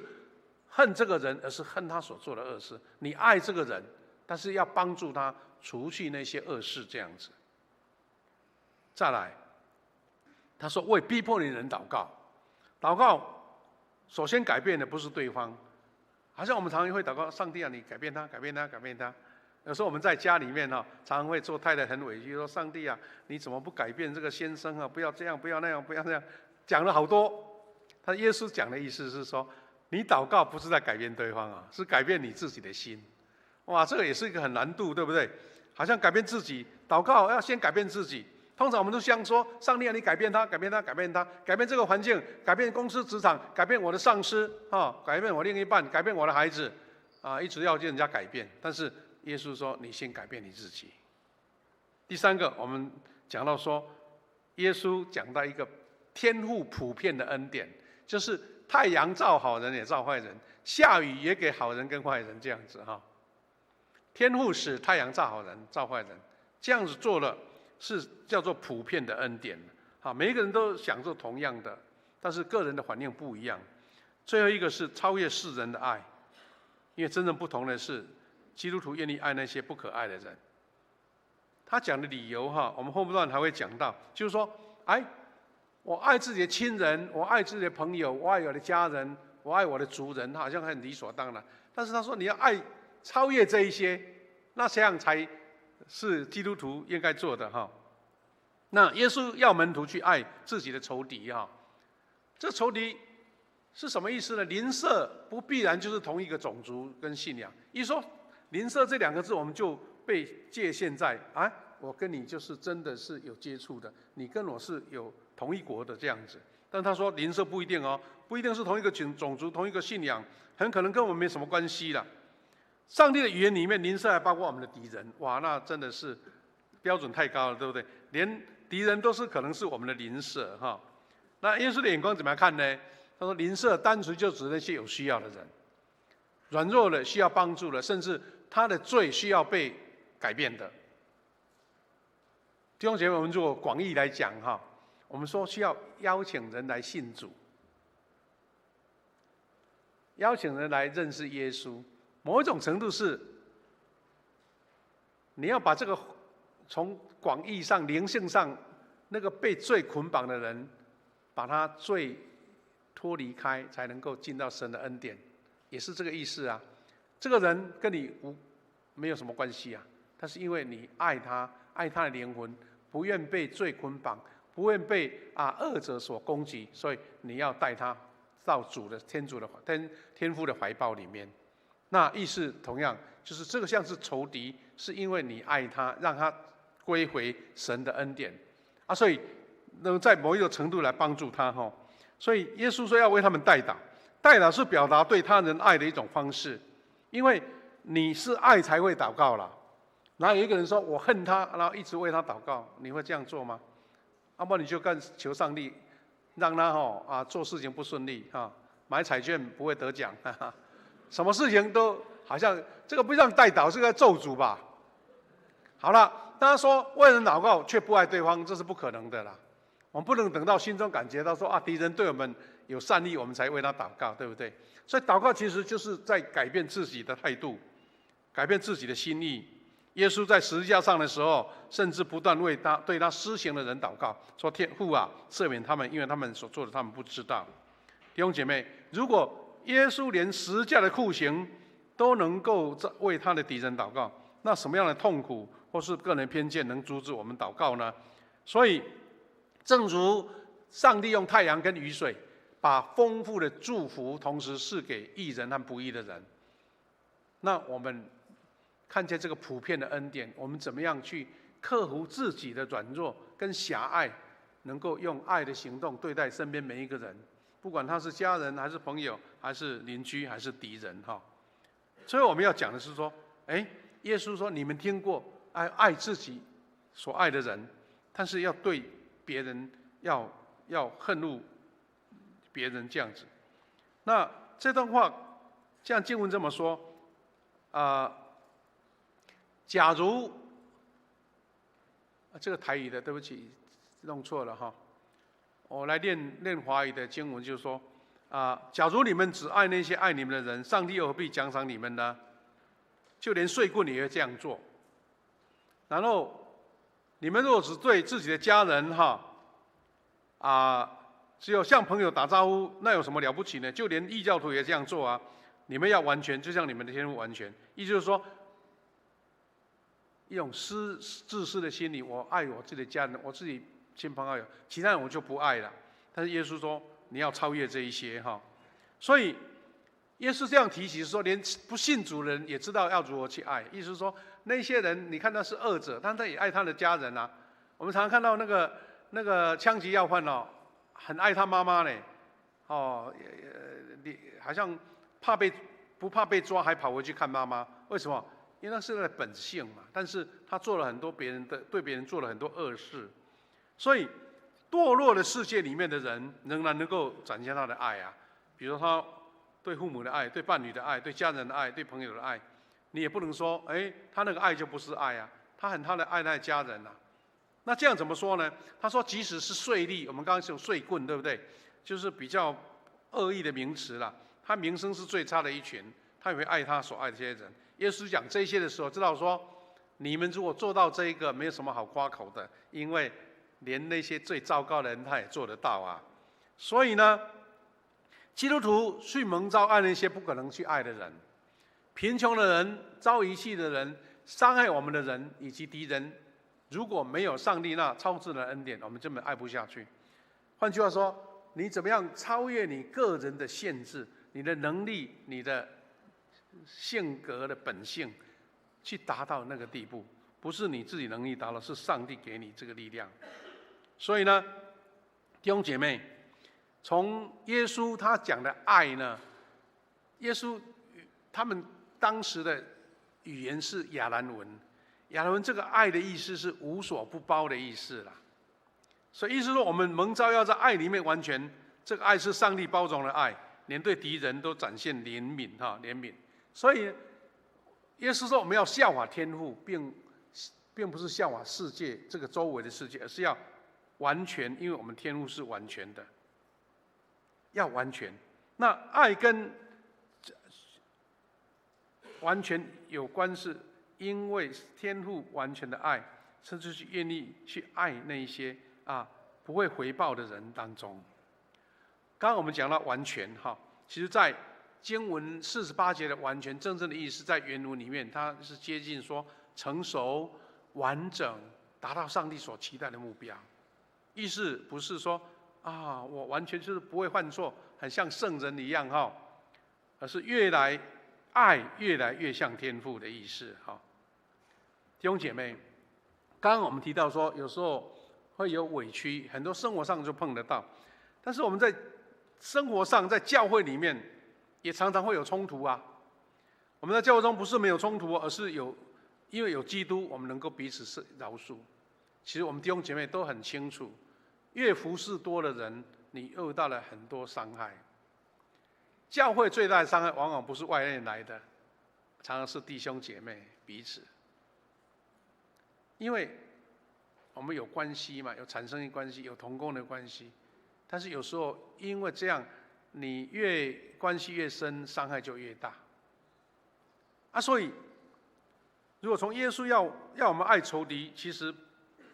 恨这个人，而是恨他所做的恶事。你爱这个人，但是要帮助他除去那些恶事，这样子。再来，他说为逼迫你的人祷告。祷告首先改变的不是对方，好像我们常常会祷告：上帝啊，你改变他，改变他，改变他。有时候我们在家里面常常会做太太很委屈，说：上帝啊，你怎么不改变这个先生啊？不要这样，不要那样，不要那样，讲了好多。他耶稣讲的意思是说，你祷告不是在改变对方是改变你自己的心。哇，这个也是一个很难度，对不对？好像改变自己，祷告要先改变自己，通常我们都想说，上帝啊，你改变他，改变他，改变他，改变这个环境，改变公司职场，改变我的上司改变我另一半，改变我的孩子一直要叫人家改变。但是耶稣说，你先改变你自己。第三个，我们讲到说，耶稣讲到一个天父普遍的恩典，就是太阳照好人也照坏人，下雨也给好人跟坏人这样子天父使太阳照好人照坏人，这样子做了是叫做普遍的恩典。每一个人都享受同样的，但是个人的反应不一样。最后一个是超越世人的爱，因为真正不同的是，基督徒愿意爱那些不可爱的人。他讲的理由我们后半段还会讲到，就是说，我爱自己的亲人，我爱自己的朋友，我爱我的家人，我爱我的族人，好像很理所当然。但是他说，你要爱超越这一些，那这样才是基督徒应该做的那耶稣要门徒去爱自己的仇敌这仇敌是什么意思呢？邻舍不必然就是同一个种族跟信仰。一说邻舍这两个字，我们就被界限在我跟你就是真的是有接触的，你跟我是有同一国的这样子。但他说邻舍不一定不一定是同一个种族、同一个信仰，很可能跟我们没什么关系啦。上帝的语言里面，邻舍还包括我们的敌人，哇，那真的是标准太高了，对不对？连敌人都是可能是我们的邻舍那耶稣的眼光怎么样看呢？他说，邻舍单纯就指那些有需要的人，软弱的、需要帮助的，甚至他的罪需要被改变的。弟兄姐妹，我们如果广义来讲我们说需要邀请人来信主，邀请人来认识耶稣。某一种程度是，你要把这个从广义上、灵性上那个被罪捆绑的人，把他罪脱离开，才能够进到神的恩典，也是这个意思啊。这个人跟你没有什么关系但是因为你爱他，爱他的灵魂，不愿被罪捆绑，不愿被恶者所攻击，所以你要带他到天父的怀抱里面。那意思同样就是这个像是仇敌，是因为你爱他，让他归回神的恩典所以能在某一个程度来帮助他所以耶稣说要为他们代祷，代祷是表达对他人爱的一种方式，因为你是爱才会祷告啦。然后有一个人说我恨他，然后一直为他祷告，你会这样做吗？要不然你就求上帝让他做事情不顺利买彩券不会得奖什么事情都好像这个不像代祷，是个咒诅吧。好了，大家说为人祷告却不爱对方，这是不可能的啦。我们不能等到心中感觉到说敌人对我们有善意，我们才为他祷告，对不对？所以祷告其实就是在改变自己的态度，改变自己的心意。耶稣在十字架上的时候，甚至不断为对他施行的人祷告，说天父赦免他们，因为他们所做的他们不知道。弟兄姐妹，如果耶稣连十字架的酷刑都能够为他的敌人祷告，那什么样的痛苦或是个人偏见能阻止我们祷告呢？所以正如上帝用太阳跟雨水把丰富的祝福同时赐给义人和不义的人，那我们看见这个普遍的恩典，我们怎么样去克服自己的软弱跟狭隘，能够用爱的行动对待身边每一个人，不管他是家人还是朋友还是邻居还是敌人所以我们要讲的是说，耶稣说你们听过爱自己所爱的人，但是要对别人要恨恶别人这样子。那这段话这样经文这么说假如这个台语的对不起弄错了我来念华语的经文，就是说假如你们只爱那些爱你们的人，上帝又何必奖赏你们呢？就连睡棍也会这样做。然后你们如果只对自己的家人只有向朋友打招呼，那有什么了不起呢？就连异教徒也这样做你们要完全，就像你们的天父完全。意思就是说，一种自私的心理，我爱我自己的家人，我自己亲朋好友，其他人我就不爱了。但是耶稣说，你要超越这一些所以耶稣这样提起说，连不信主的人也知道要如何去爱。意思是说，那些人你看他是恶者，但他也爱他的家人我们常常看到那个枪击要犯哦，很爱他妈妈呢，哦，好像不怕被抓，还跑回去看妈妈。为什么？因为那是他的本性嘛。但是他做了很多对别人做了很多恶事，所以堕落的世界里面的人仍然能够展现他的爱啊。比如他对父母的爱、对伴侣的爱、对家人的爱、对朋友的爱，你也不能说，他那个爱就不是爱啊，他的爱他的家人啊。那这样怎么说呢？他说，即使是税吏，我们刚刚是有税棍，对不对？就是比较恶意的名词啦。他名声是最差的一群，他也会爱他所爱的这些人。耶稣讲这些的时候，知道说，你们如果做到这一个，没有什么好夸口的，因为连那些最糟糕的人他也做得到啊。所以呢，基督徒去蒙召爱那些不可能去爱的人，贫穷的人、遭遗弃的人、伤害我们的人以及敌人。如果没有上帝那超自然的恩典，我们根本爱不下去。换句话说，你怎么样超越你个人的限制、你的能力、你的性格的本性，去达到那个地步，不是你自己能力达到，是上帝给你这个力量。所以呢，弟兄姐妹，从耶稣他讲的爱呢，耶稣他们当时的语言是亚兰文。亚兰文这个爱的意思是无所不包的意思啦，所以意思说我们蒙召要在爱里面完全，这个爱是上帝包容的爱，连对敌人都展现怜悯怜悯。所以耶稣说我们要效法天父，并不是效法世界这个周围的世界，而是要完全，因为我们天父是完全的，要完全。那爱跟完全有关是。因为天父完全的爱，甚至是愿意去爱那一些不会回报的人当中。刚刚我们讲到完全其实在经文48节的完全真正的意思，在原文里面，它是接近说成熟、完整，达到上帝所期待的目标。意思不是说我完全就是不会犯错，很像圣人一样而是爱越来越像天父的意思弟兄姐妹，刚刚我们提到说，有时候会有委屈，很多生活上就碰得到。但是我们在生活上，在教会里面，也常常会有冲突啊。我们在教会中不是没有冲突，而是因为有基督，我们能够彼此饶恕。其实我们弟兄姐妹都很清楚，越服事多的人，你遇到了很多伤害。教会最大的伤害，往往不是外面来的，常常是弟兄姐妹彼此。因为我们有关系嘛，有产生的关系，有同工的关系，但是有时候因为这样，你关系越深，伤害就越大。所以如果从耶稣要我们爱仇敌，其实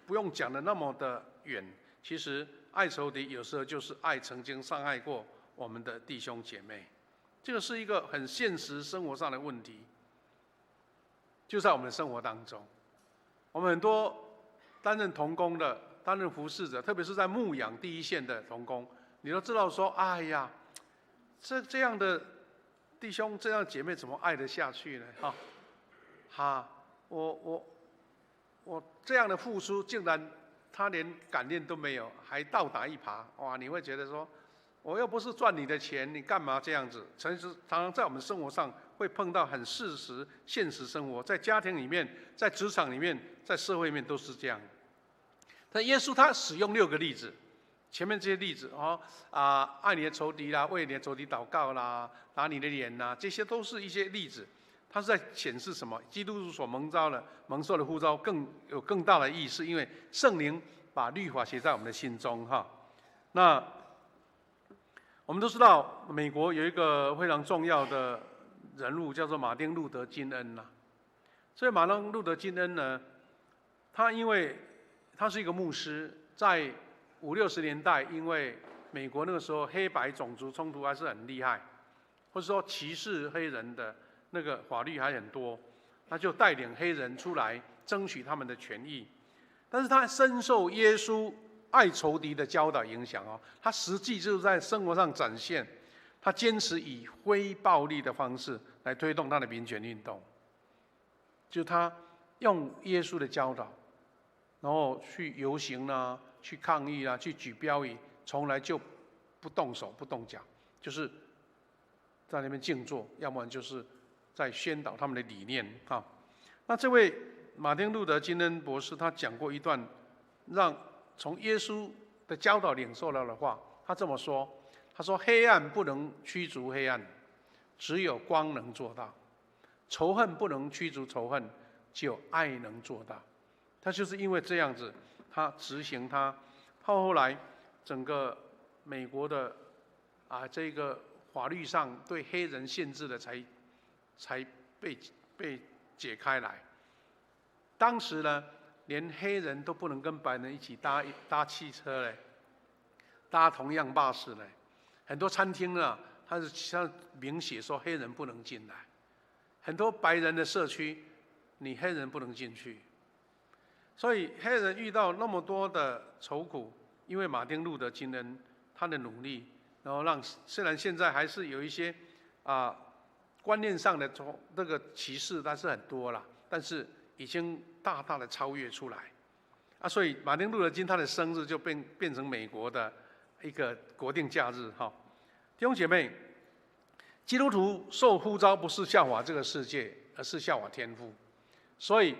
不用讲的那么的远。其实爱仇敌有时候就是爱曾经伤害过我们的弟兄姐妹，这个是一个很现实生活上的问题，就在我们的生活当中。我们很多担任同工的、担任服侍者，特别是在牧养第一线的同工，你都知道说，哎呀，这样的弟兄、这样的姐妹怎么爱得下去呢？我这样的付出，竟然他连感念都没有，还倒打一耙，哇！你会觉得说，我又不是赚你的钱，你干嘛这样子？常常在我们生活上会碰到很现实生活，在家庭里面，在职场里面，在社会里面都是这样。但耶稣他使用6个例子，前面这些例子爱你的仇敌啦，为你的仇敌祷告啦，打你的脸啦，这些都是一些例子。它是在显示什么？基督徒所蒙受的呼召有更大的意义，是因为圣灵把律法写在我们的心中那我们都知道，美国有一个非常重要的人物叫做马丁·路德·金恩所以马丁·路德·金恩呢，因为他是一个牧师，在50、60年代，因为美国那个时候黑白种族冲突还是很厉害，或者说歧视黑人的那个法律还很多，他就带领黑人出来争取他们的权益。但是他深受耶稣爱仇敌的教导影响他实际就是在生活上展现，他坚持以非暴力的方式来推动他的民权运动，就他用耶稣的教导然后去游行啦、去抗议啦、去举标语，从来就不动手不动脚，就是在那边静坐，要不然就是在宣导他们的理念啊。那这位马丁路德金恩博士他讲过一段让从耶稣的教导领受到的话，他这么说：他说黑暗不能驱逐黑暗，只有光能做到；仇恨不能驱逐仇恨，只有爱能做到。他就是因为这样子，他执行他后来整个美国的这个法律上对黑人限制的才被解开来。当时呢，连黑人都不能跟白人一起搭汽车嘞，搭同样巴士嘞。很多餐厅呢，它是像明写说黑人不能进来。很多白人的社区，你黑人不能进去。所以黑人遇到那么多的愁苦，因为马丁路德金恩他的努力，然后虽然现在还是有一些观念上的这个歧视，但是很多了，但是已经大大的超越出来所以马丁路德金他的生日就变成美国的一个国定假日哈。弟兄姐妹，基督徒受呼召不是效法这个世界，而是效法天父，所以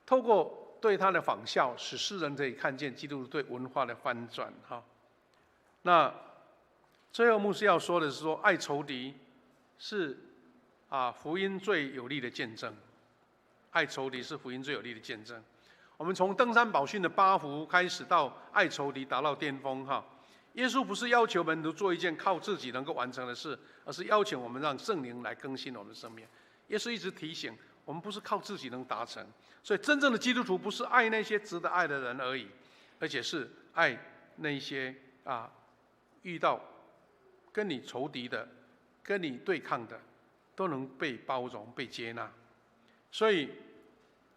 透过对他的仿效，使世人可以看见基督徒对文化的翻转哈。那最后牧师要说的是说，爱仇敌是福音最有力的见证。爱仇敌是福音最有力的见证。我们从登山宝训的8福开始，到爱仇敌达到巅峰哈。耶稣不是要求门徒做一件靠自己能够完成的事，而是邀请我们让圣灵来更新我们的生命。耶稣一直提醒我们，不是靠自己能达成。所以真正的基督徒不是爱那些值得爱的人而已，而且是爱那些遇到跟你仇敌的、跟你对抗的，都能被包容、被接纳。所以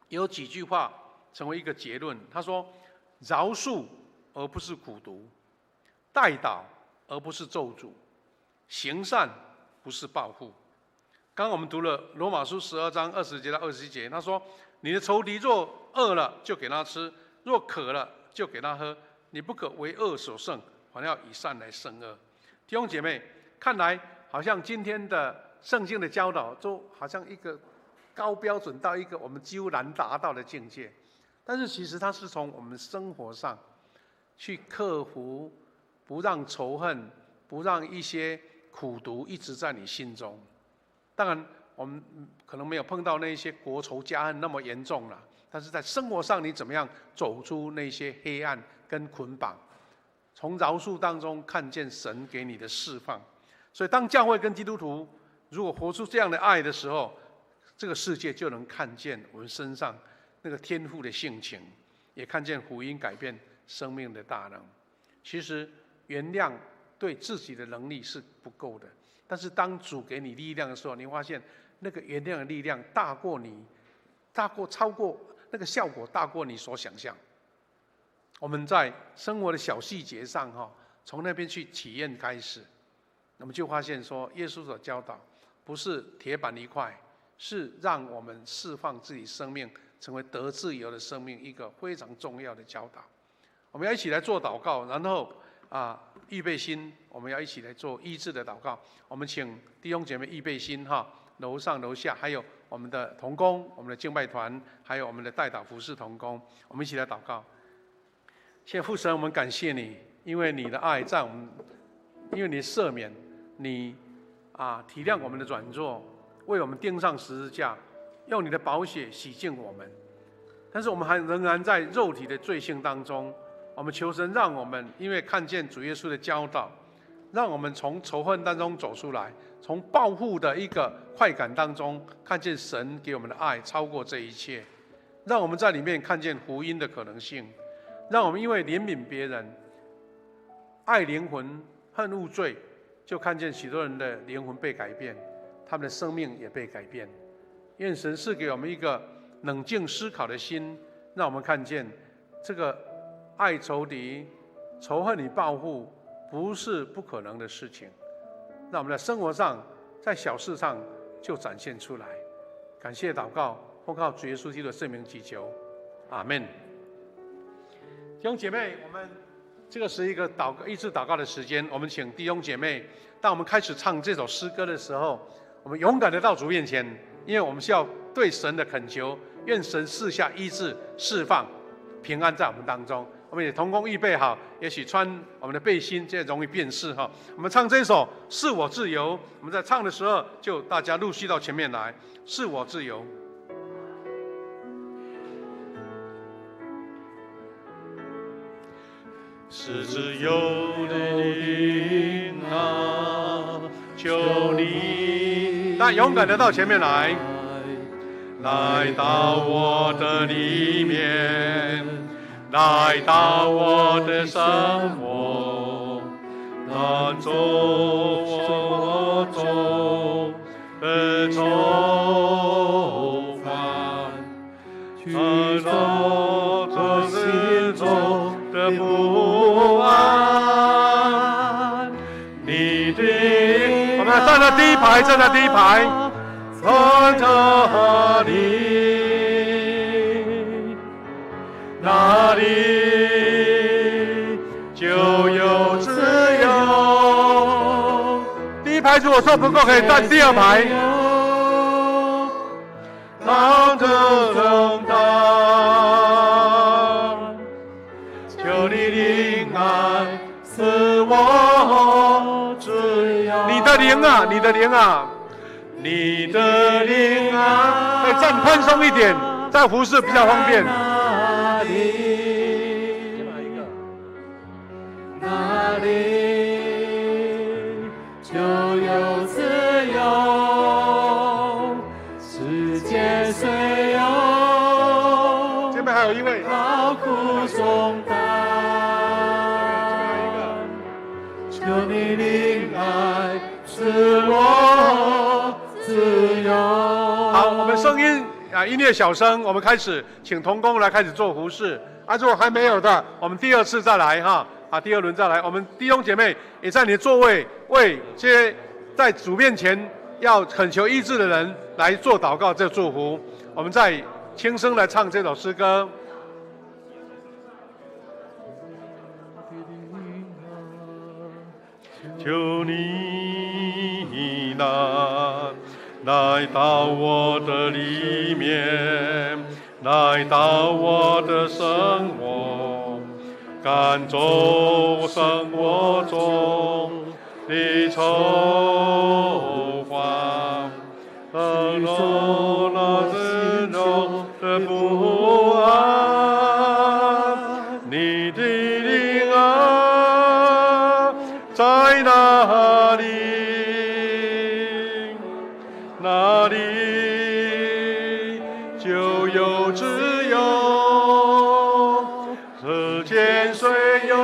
有几句话成为一个结论，他说：饶恕而不是苦毒，代祷而不是咒诅，行善不是报复。刚刚我们读了罗马书12章20节到27节，他说：你的仇敌若饿了，就给他吃；若渴了，就给他喝。你不可为恶所胜，反要以善来胜恶。弟兄姐妹，看来好像今天的圣经的教导，就好像一个高标准到一个我们几乎难达到的境界。但是其实它是从我们生活上去克服，不让仇恨，不让一些苦毒一直在你心中。当然我们可能没有碰到那些国仇家恨那么严重了，但是在生活上你怎么样走出那些黑暗跟捆绑，从饶恕当中看见神给你的释放。所以当教会跟基督徒如果活出这样的爱的时候，这个世界就能看见我们身上那个天父的性情，也看见福音改变生命的大能。其实原谅对自己的能力是不够的，但是当主给你力量的时候，你发现那个原谅的力量超过那个效果大过你所想象。我们在生活的小细节上从那边去体验开始，那么就发现说，耶稣所教导不是铁板一块，是让我们释放自己生命，成为得自由的生命，一个非常重要的教导。我们要一起来做祷告，然后预备心，我们要一起来做医治的祷告。我们请弟兄姐妹预备心楼上楼下还有我们的同工、我们的敬拜团，还有我们的代祷服事同工，我们一起来祷告。谢父神，我们感谢你，因为你的爱在我们，因为你赦免，你体谅我们的软弱，为我们钉上十字架，用你的宝血洗净我们。但是我们还仍然在肉体的罪性当中，我们求神让我们因为看见主耶稣的教导，让我们从仇恨当中走出来，从报复的一个快感当中看见神给我们的爱超过这一切，让我们在里面看见福音的可能性，让我们因为怜悯别人、爱灵魂、恨恶罪，就看见许多人的灵魂被改变，他们的生命也被改变。愿神赐给我们一个冷静思考的心，让我们看见这个爱仇敌、仇恨与报复不是不可能的事情，让我们在生活上、在小事上就展现出来。感谢祷告，奉靠主耶稣基督的圣名祈求，阿们。弟兄姐妹，我们这个是一个医治祷告的时间，我们请弟兄姐妹，当我们开始唱这首诗歌的时候，我们勇敢的到主面前，因为我们是要对神的恳求，愿神赐下医治、释放、平安在我们当中。我们也同工预备好，也许穿我们的背心，这容易辨识哈。我们唱这首《是我自由》，我们在唱的时候，就大家陆续到前面来，《是我自由》。是自由的灵啊，求你，那勇敢的到前面来，来到我的里面，来到我的生活，当作我中的愁烦，去走这心中的不安。你的，我们站在第一排，站在第一排，在这里，那里就有自由。第一排如果说不够，可以站第二排。当着正当，求你灵安赐我自由。你的灵啊，你的灵啊，你的灵啊，再站宽松一点，再服侍比较方便。哪里？哪里就有自由？世界虽有，这边还有一位劳苦重担，求你灵爱赐我自由。好，我们声音音乐小声，我们开始，请同工来开始做服事。如果还没有的，我们第二次再来哈。第二轮再来。我们弟兄姐妹也在你的座位，为这些在主面前要恳求医治的人来做祷告，这祝福。我们再轻声来唱这首诗歌。求你来到我的里面，来到我的生活，赶走生活中的愁烦，和那心中的不安。你的灵啊，在哪里？哪里就有自由？世间虽有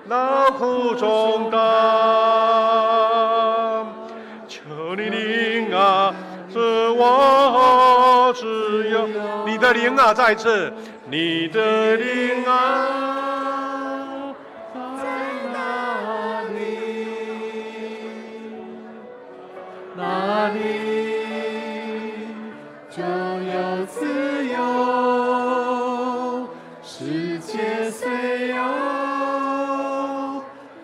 劳苦重担，求你灵啊，赐我自由。你的灵啊，再次，你的灵啊，在哪里？哪里就有自由？世界虽有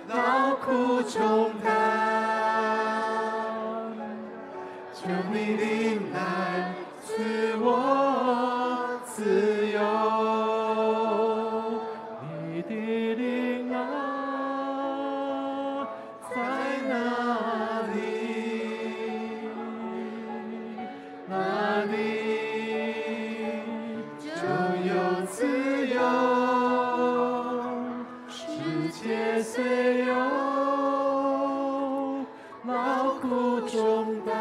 劳苦重担，求你灵来赐我自由。你的灵啊，在哪里？哪里就有自由？世界虽有劳苦重担，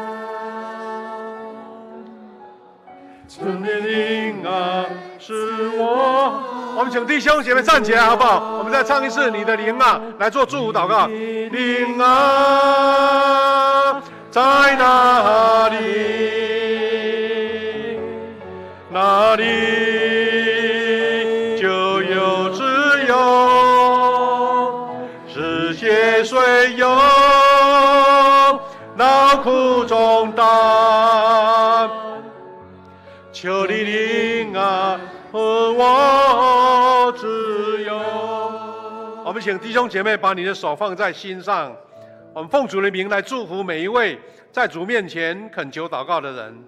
求你灵啊，是我。我们请弟兄姐妹站起来好不好？我们再唱一次你的灵啊，来做祝福祷告。灵啊，在哪里？哪里就有自由？世界虽有劳苦重担，求你灵啊，和我我们请弟兄姐妹把你的手放在心上，我们奉主的名来祝福每一位在主面前恳求祷告的人。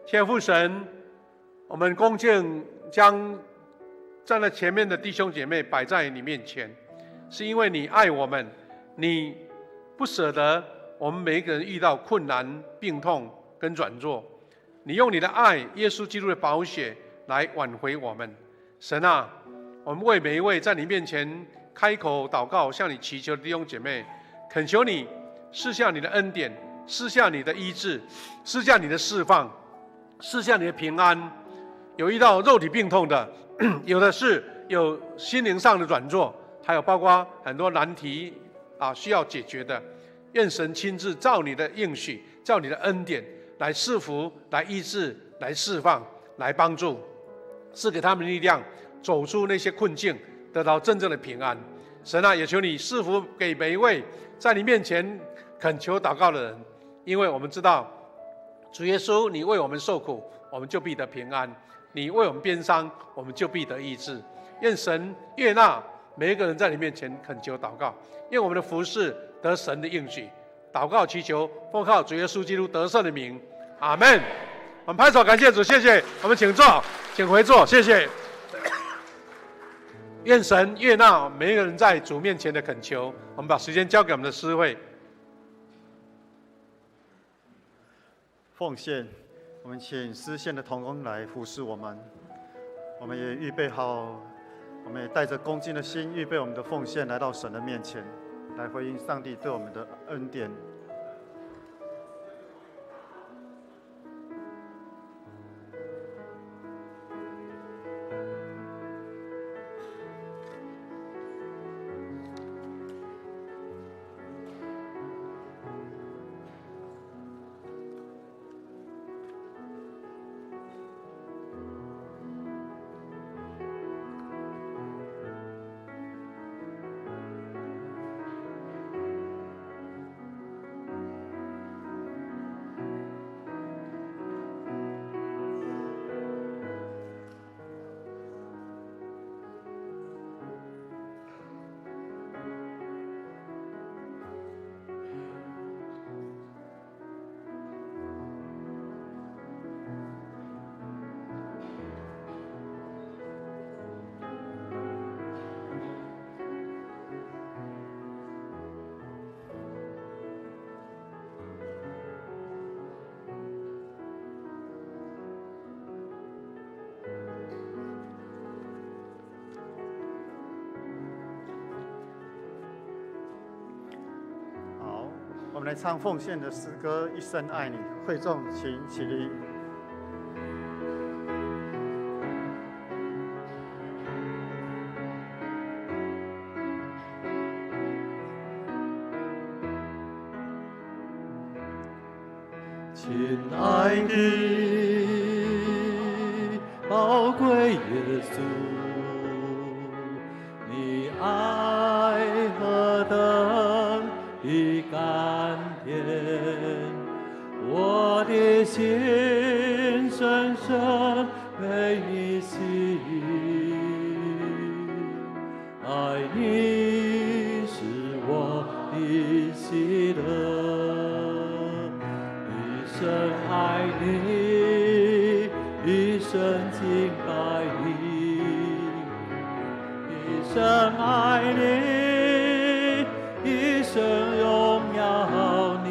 天父神，我们恭敬将站在前面的弟兄姐妹摆在你面前，是因为你爱我们，你不舍得我们每一个人遇到困难、病痛跟软弱，你用你的爱，耶稣基督的宝血来挽回我们。神啊，我们为每一位在你面前开口祷告、向你祈求的弟兄姐妹，恳求你赐下你的恩典，赐下你的医治，赐下你的释放，赐下你的平安。有遇到肉体病痛的，有的是有心灵上的软弱，还有包括很多难题需要解决的。愿神亲自照你的应许，照你的恩典来赐福、来医治、来释放、来帮助，赐给他们力量，走出那些困境，得到真正的平安。神啊，也求你赐福给每一位在你面前恳求祷告的人，因为我们知道主耶稣，你为我们受苦，我们就必得平安；你为我们鞭伤，我们就必得医治。愿神悦纳每一个人在你面前恳求祷告，愿我们的服事得神的应许。祷告祈求，奉靠主耶稣基督得胜的名，阿们。我们拍手感谢主，谢谢。我们请坐，请回座，谢谢。愿神悦纳每一个人在主面前的恳求。我们把时间交给我们的诗会。奉献，我们请诗献的同工来服侍我们。我们也预备好，我们也带着恭敬的心，预备我们的奉献来到神的面前，来回应上帝对我们的恩典。我们来唱奉献的诗歌《一生爱你》，会众请起立。亲爱的宝贵耶稣，你爱何等的甘甜，我的心深深被你吸引，爱你是我的喜乐。一生爱你，一生敬拜你，一生爱你，一生荣耀你，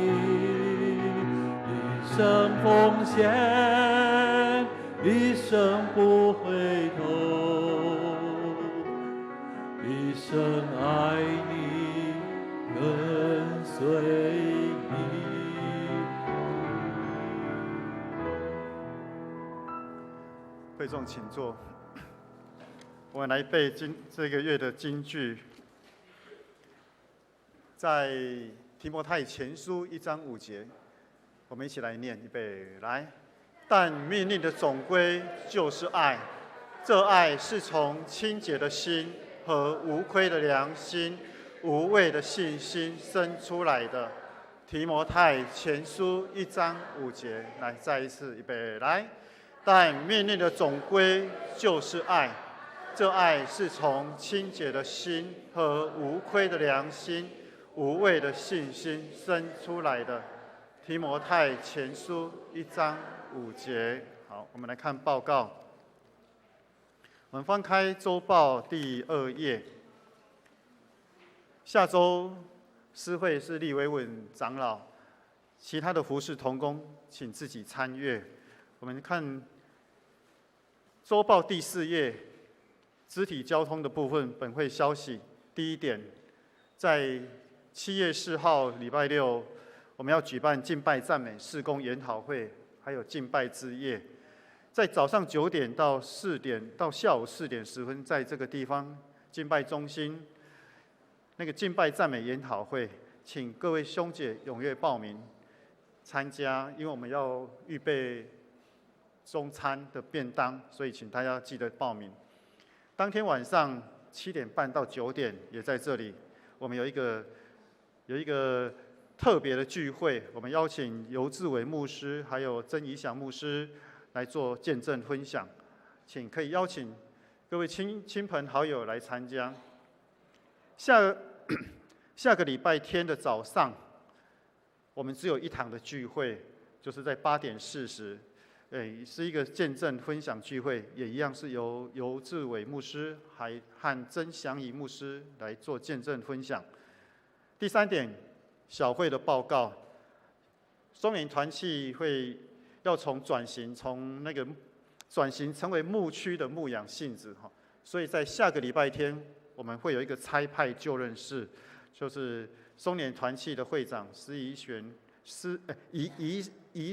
一生奉献，一生不回头，一生爱你，跟随你。会众请坐。我们来背这个月的金句，在提摩太前书1章5节，我们一起来念，预备来。但命令的总归就是爱，这爱是从清洁的心和无亏的良心、无畏的信心生出来的。提摩太前书1章5节，来再一次，预备来。但命令的总归就是爱，这爱是从清洁的心和无亏的良心、无畏的信心生出来的。提摩太前书1章5节。好，我们来看报告。我们翻开周报第2页。下周诗会是立维稳长老，其他的服事同工请自己参阅。我们看周报第4页，肢体交通的部分本会消息。第一点，在7月4号礼拜六，我们要举办敬拜赞美事工研讨会，还有敬拜之夜，在早上9点到4点到下午4点10分，在这个地方敬拜中心那个敬拜赞美研讨会，请各位兄姐踊跃报名参加，因为我们要预备中餐的便当，所以请大家记得报名。当天晚上7点半到9点也在这里，我们有一个特别的聚会，我们邀请游志伟牧师还有曾怡祥牧师来做见证分享，请可以邀请各位亲朋好友来参加。下个礼拜天的早上，我们只有1堂的聚会，就是在8点40，是一个见证分享聚会，也一样是由游志伟牧师和曾祥仪牧师来做见证分享。第3点，小会的报告，松原团契会要从转型成为牧区的牧养性质哈，所以在下个礼拜天我们会有一个差派就任式，就是松原团契的会长施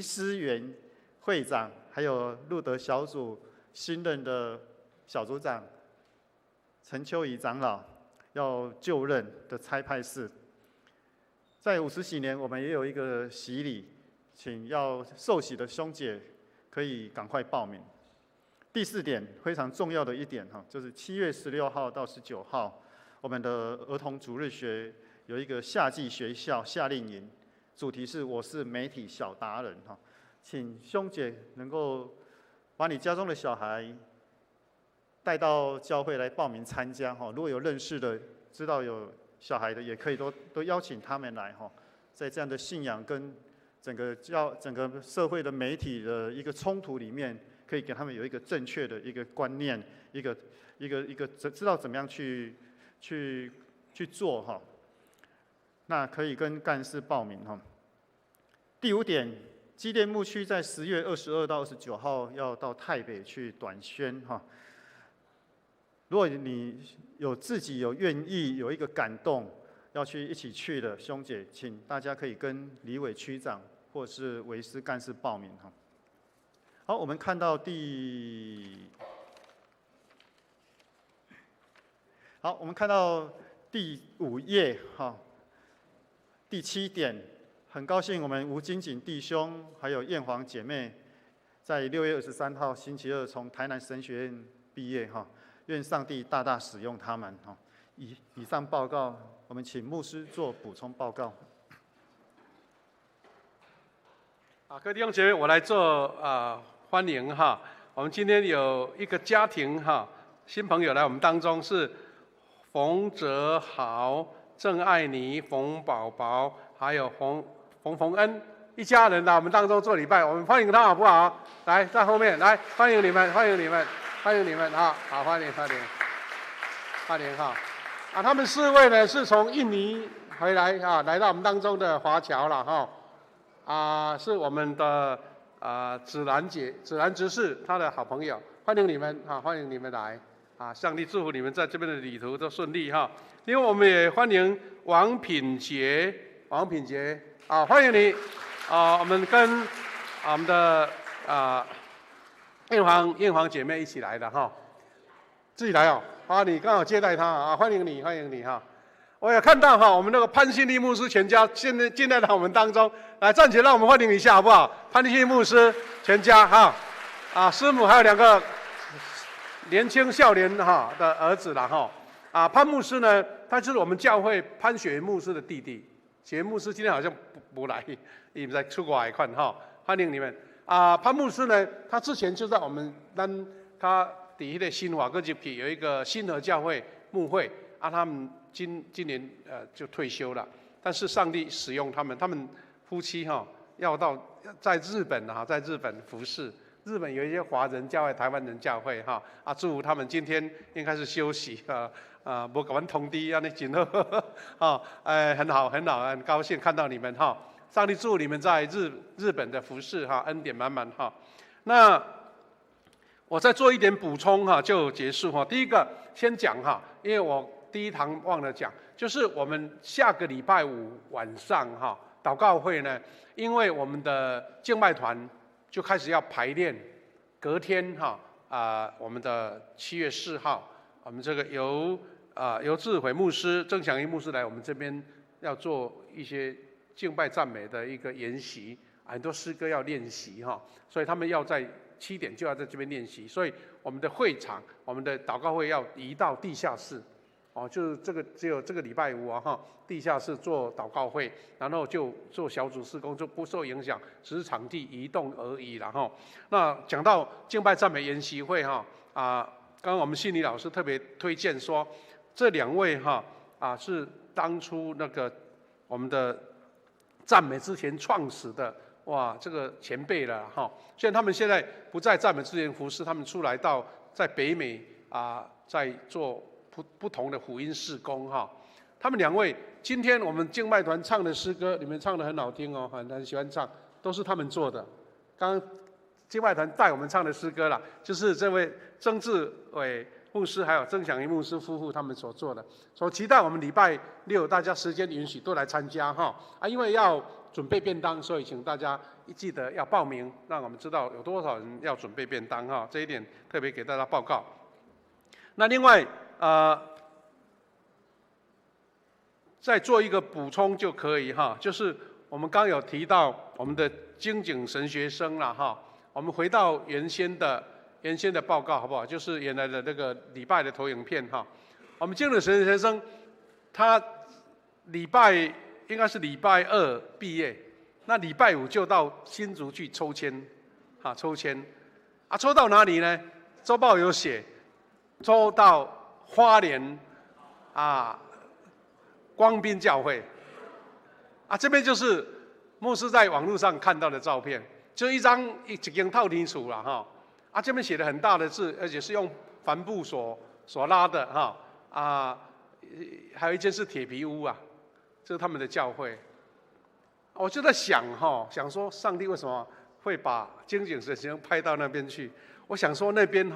思源会长，还有路德小组新任的小组长陈秋怡长老要就任的差派式。在50喜年，我们也有一个洗礼，请要受洗的兄姐可以赶快报名。第4点，非常重要的一点哈，就是7月16号到19号，我们的儿童主日学有一个夏季学校夏令营，主题是我是媒体小达人哈，请兄姐能够把你家中的小孩带到教会来报名参加哈。如果有认识的、知道有小孩的，也可以都邀请他们来哈。在这样的信仰跟整个社会的媒体的一个冲突里面，可以给他们有一个正确的一个观念，一个知道怎么样去做哈。那可以跟干事报名哈。第5点，基甸牧区在10月22到29号要到台北去短宣哈。如果你自己有愿意有一个感动要一起去的兄姐，请大家可以跟李伟区长或是维斯干事报名哈。好，我们看到第5页哈，第7点，很高兴我们吴金锦弟兄还有燕黄姐妹在6月23号星期二从台南神学院毕业哈，愿上帝大大使用他们哈。以上报告，我们请牧师做补充报告。各位弟兄姐妹，我来做欢迎哈。我们今天有一个家庭哈，新朋友来我们当中是冯哲豪、郑爱妮、冯宝宝，还有冯恩一家人来我们当中做礼拜，我们欢迎他好不好？来，在后面来，欢迎你们，欢迎你们，欢迎你们啊！好，欢迎哈！他们4位呢是从印尼回来啊，来到我们当中的华侨了哈。是我们的子兰执事他的好朋友，欢迎你们啊，欢迎你们来啊！上帝祝福你们在这边的旅途都顺利哈。另外我们也欢迎王品杰啊，欢迎你啊！我们跟我们的燕黄姐妹一起来的哈，自己来哦。你刚好接待他啊，欢迎你哈。我也看到哈，我们那个潘信利牧师全家现在进来到我们当中，来站起来让我们欢迎一下好不好？潘信利牧师全家哈，师母还有2个年轻少年哈的儿子啦哈。潘牧师呢，他就是我们教会潘雪牧师的弟弟。雪牧师今天好像不来，你们在出国看哈，欢迎你们。潘牧师呢，他之前就在我们他底下的新华各入去有一个新和教会牧会啊，他们今年就退休了，但是上帝使用他们夫妻要在日本在日本服侍。日本有一些华人教会、台湾人教会祝福他们今天应该是休息没给我们通知那真好很好，很高兴看到你们上帝祝福你们在日本的服侍恩典满满那我再做一点补充就结束第一个先讲因为我第一堂忘了讲，就是我们下个礼拜五晚上祷告会呢，因为我们的敬拜团就开始要排练，隔天我们的7月4号，我们这个由智慧牧师、郑祥一牧师来我们这边要做一些敬拜赞美的一个研习，很多诗歌要练习所以他们要在7点就要在这边练习，所以我们的会场、我们的祷告会要移到地下室。就是只有这个礼拜五地下室做祷告会，然后就做小组事工，就不受影响，只是场地移动而已了那讲到敬拜赞美研习会刚刚我们信理老师特别推荐说，这2位是当初那个我们的赞美之前创始的这个前辈了虽然他们现在不在赞美之前服侍，他们出来在北美在做不同的福音事工他们2位今天我们敬拜团唱的诗歌，你们唱的很好听很喜欢唱，都是他们做的。刚刚敬拜团带我们唱的诗歌啦，就是这位曾志伟牧师还有曾祥一牧师夫妇他们所做的。所以期待我们礼拜6大家时间允许都来参加因为要准备便当，所以请大家记得要报名，让我们知道有多少人要准备便当这一点特别给大家报告。那另外再做一个补充就可以就是我们刚有提到我们的精警神学生了我们回到原先的报告好不好？就是原来的那个礼拜的投影片我们精警神学生他应该是礼拜2毕业，那礼拜5就到新竹去抽签抽到哪里呢？周报有写，抽到花莲光滨教会这边就是牧师在网络上看到的照片，就一间透天厝啦这边写的很大的字，而且是用帆布所拉的还有一间是铁皮屋这是他们的教会。我就在想说上帝为什么会把精警神学生派到那边去？我想说那边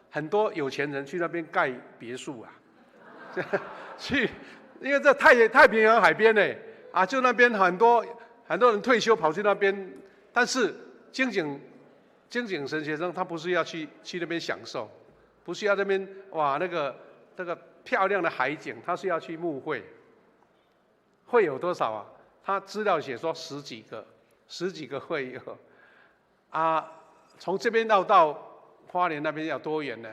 很多有钱人去那边盖别墅去，因为这太平洋海边呢就那边很多人退休跑去那边，但是精警神学生他不是要去那边享受，不是要那边那个漂亮的海景，他是要去牧会。会有多少他资料写说十几个会友从这边到花莲那边要多远呢？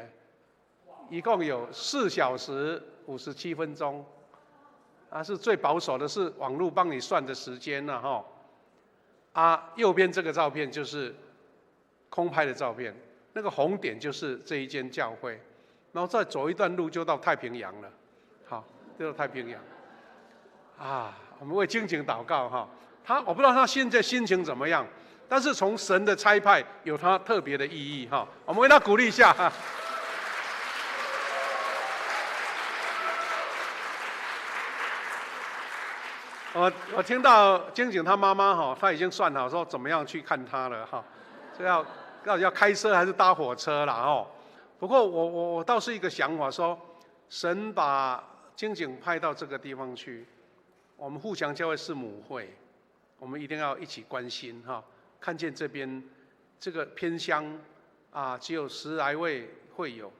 一共有4小时57分钟是最保守的，是网络帮你算的时间了右边这个照片就是空拍的照片，那个红点就是这一间教会，然后再走一段路就到太平洋了就到太平洋我们为精警祷告我不知道他现在心情怎么样，但是从神的差派有他特别的意义我们为他鼓励一下我听到精警他妈妈他已经算好说怎么样去看他了就要开车还是搭火车了不过我倒是一个想法说，神把精警派到这个地方去，我们互相教会是母会，我们一定要一起关心看见这边这个偏乡只有10来位会友，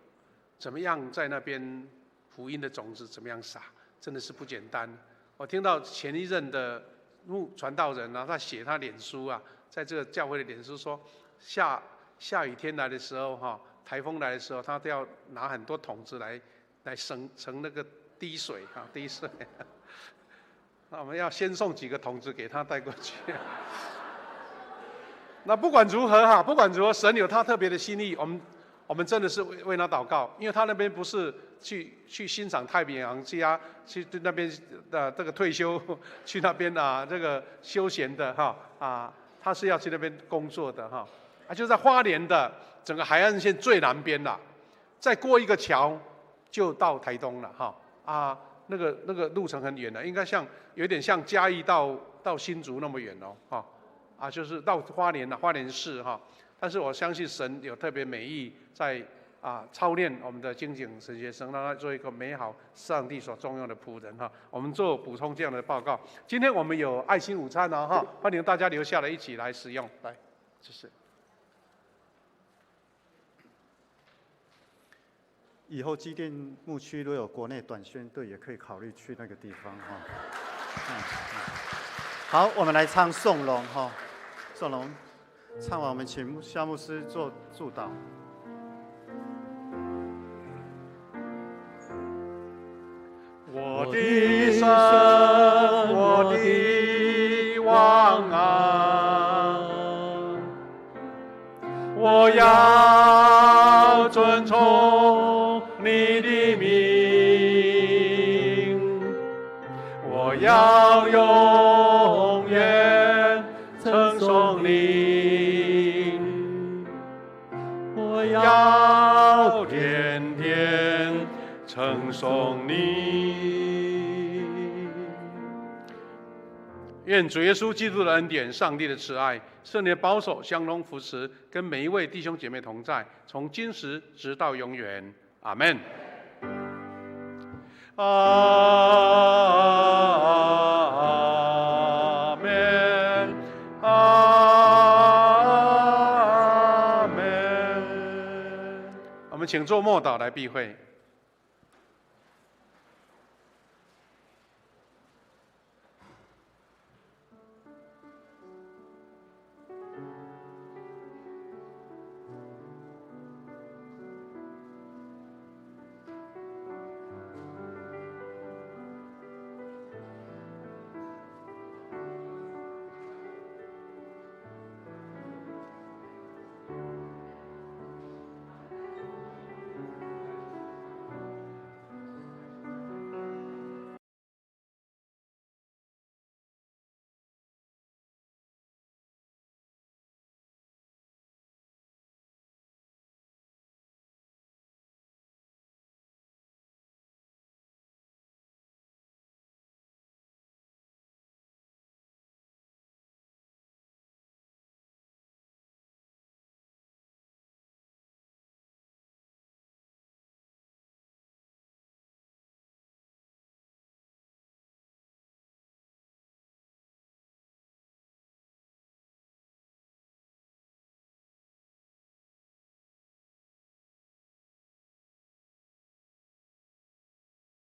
怎么样在那边福音的种子怎么样撒，真的是不简单。我听到前一任的传道人他写他脸书在这个教会的脸书说，下雨天来的时候台风来的时候，他都要拿很多桶子来盛那个滴水滴水那我们要先送几个桶子给他带过去那不管如何神有他特别的心意，我们真的是为他祷告，因为他那边不是去欣赏太平洋去那边的这个退休去那边这个休闲的他是要去那边工作的就在花莲的整个海岸线最南边啦，再过一个桥就到台东了那个路程很远的，应该有点像嘉义到新竹那么远就是到花莲市但是我相信神有特别美意在操练我们的精警神学生，让他做一个美好上帝所重用的仆人我们做补充这样的报告。今天我们有爱心午餐欢迎大家留下来一起来使用。来，谢谢。以后基甸牧区如果有国内短宣队，也可以考虑去那个地方好，我们来唱颂龙颂龙，唱完我们请夏牧师做祝祷。我的神，我的王我要遵从你的名，我要永远称颂你，我要天天称颂你。愿主耶稣基督的恩典、上帝的慈爱、圣灵的保守、相通扶持，跟每一位弟兄姐妹同在，从今时直到永远。阿们。阿们。阿们。我们请做默祷来避会。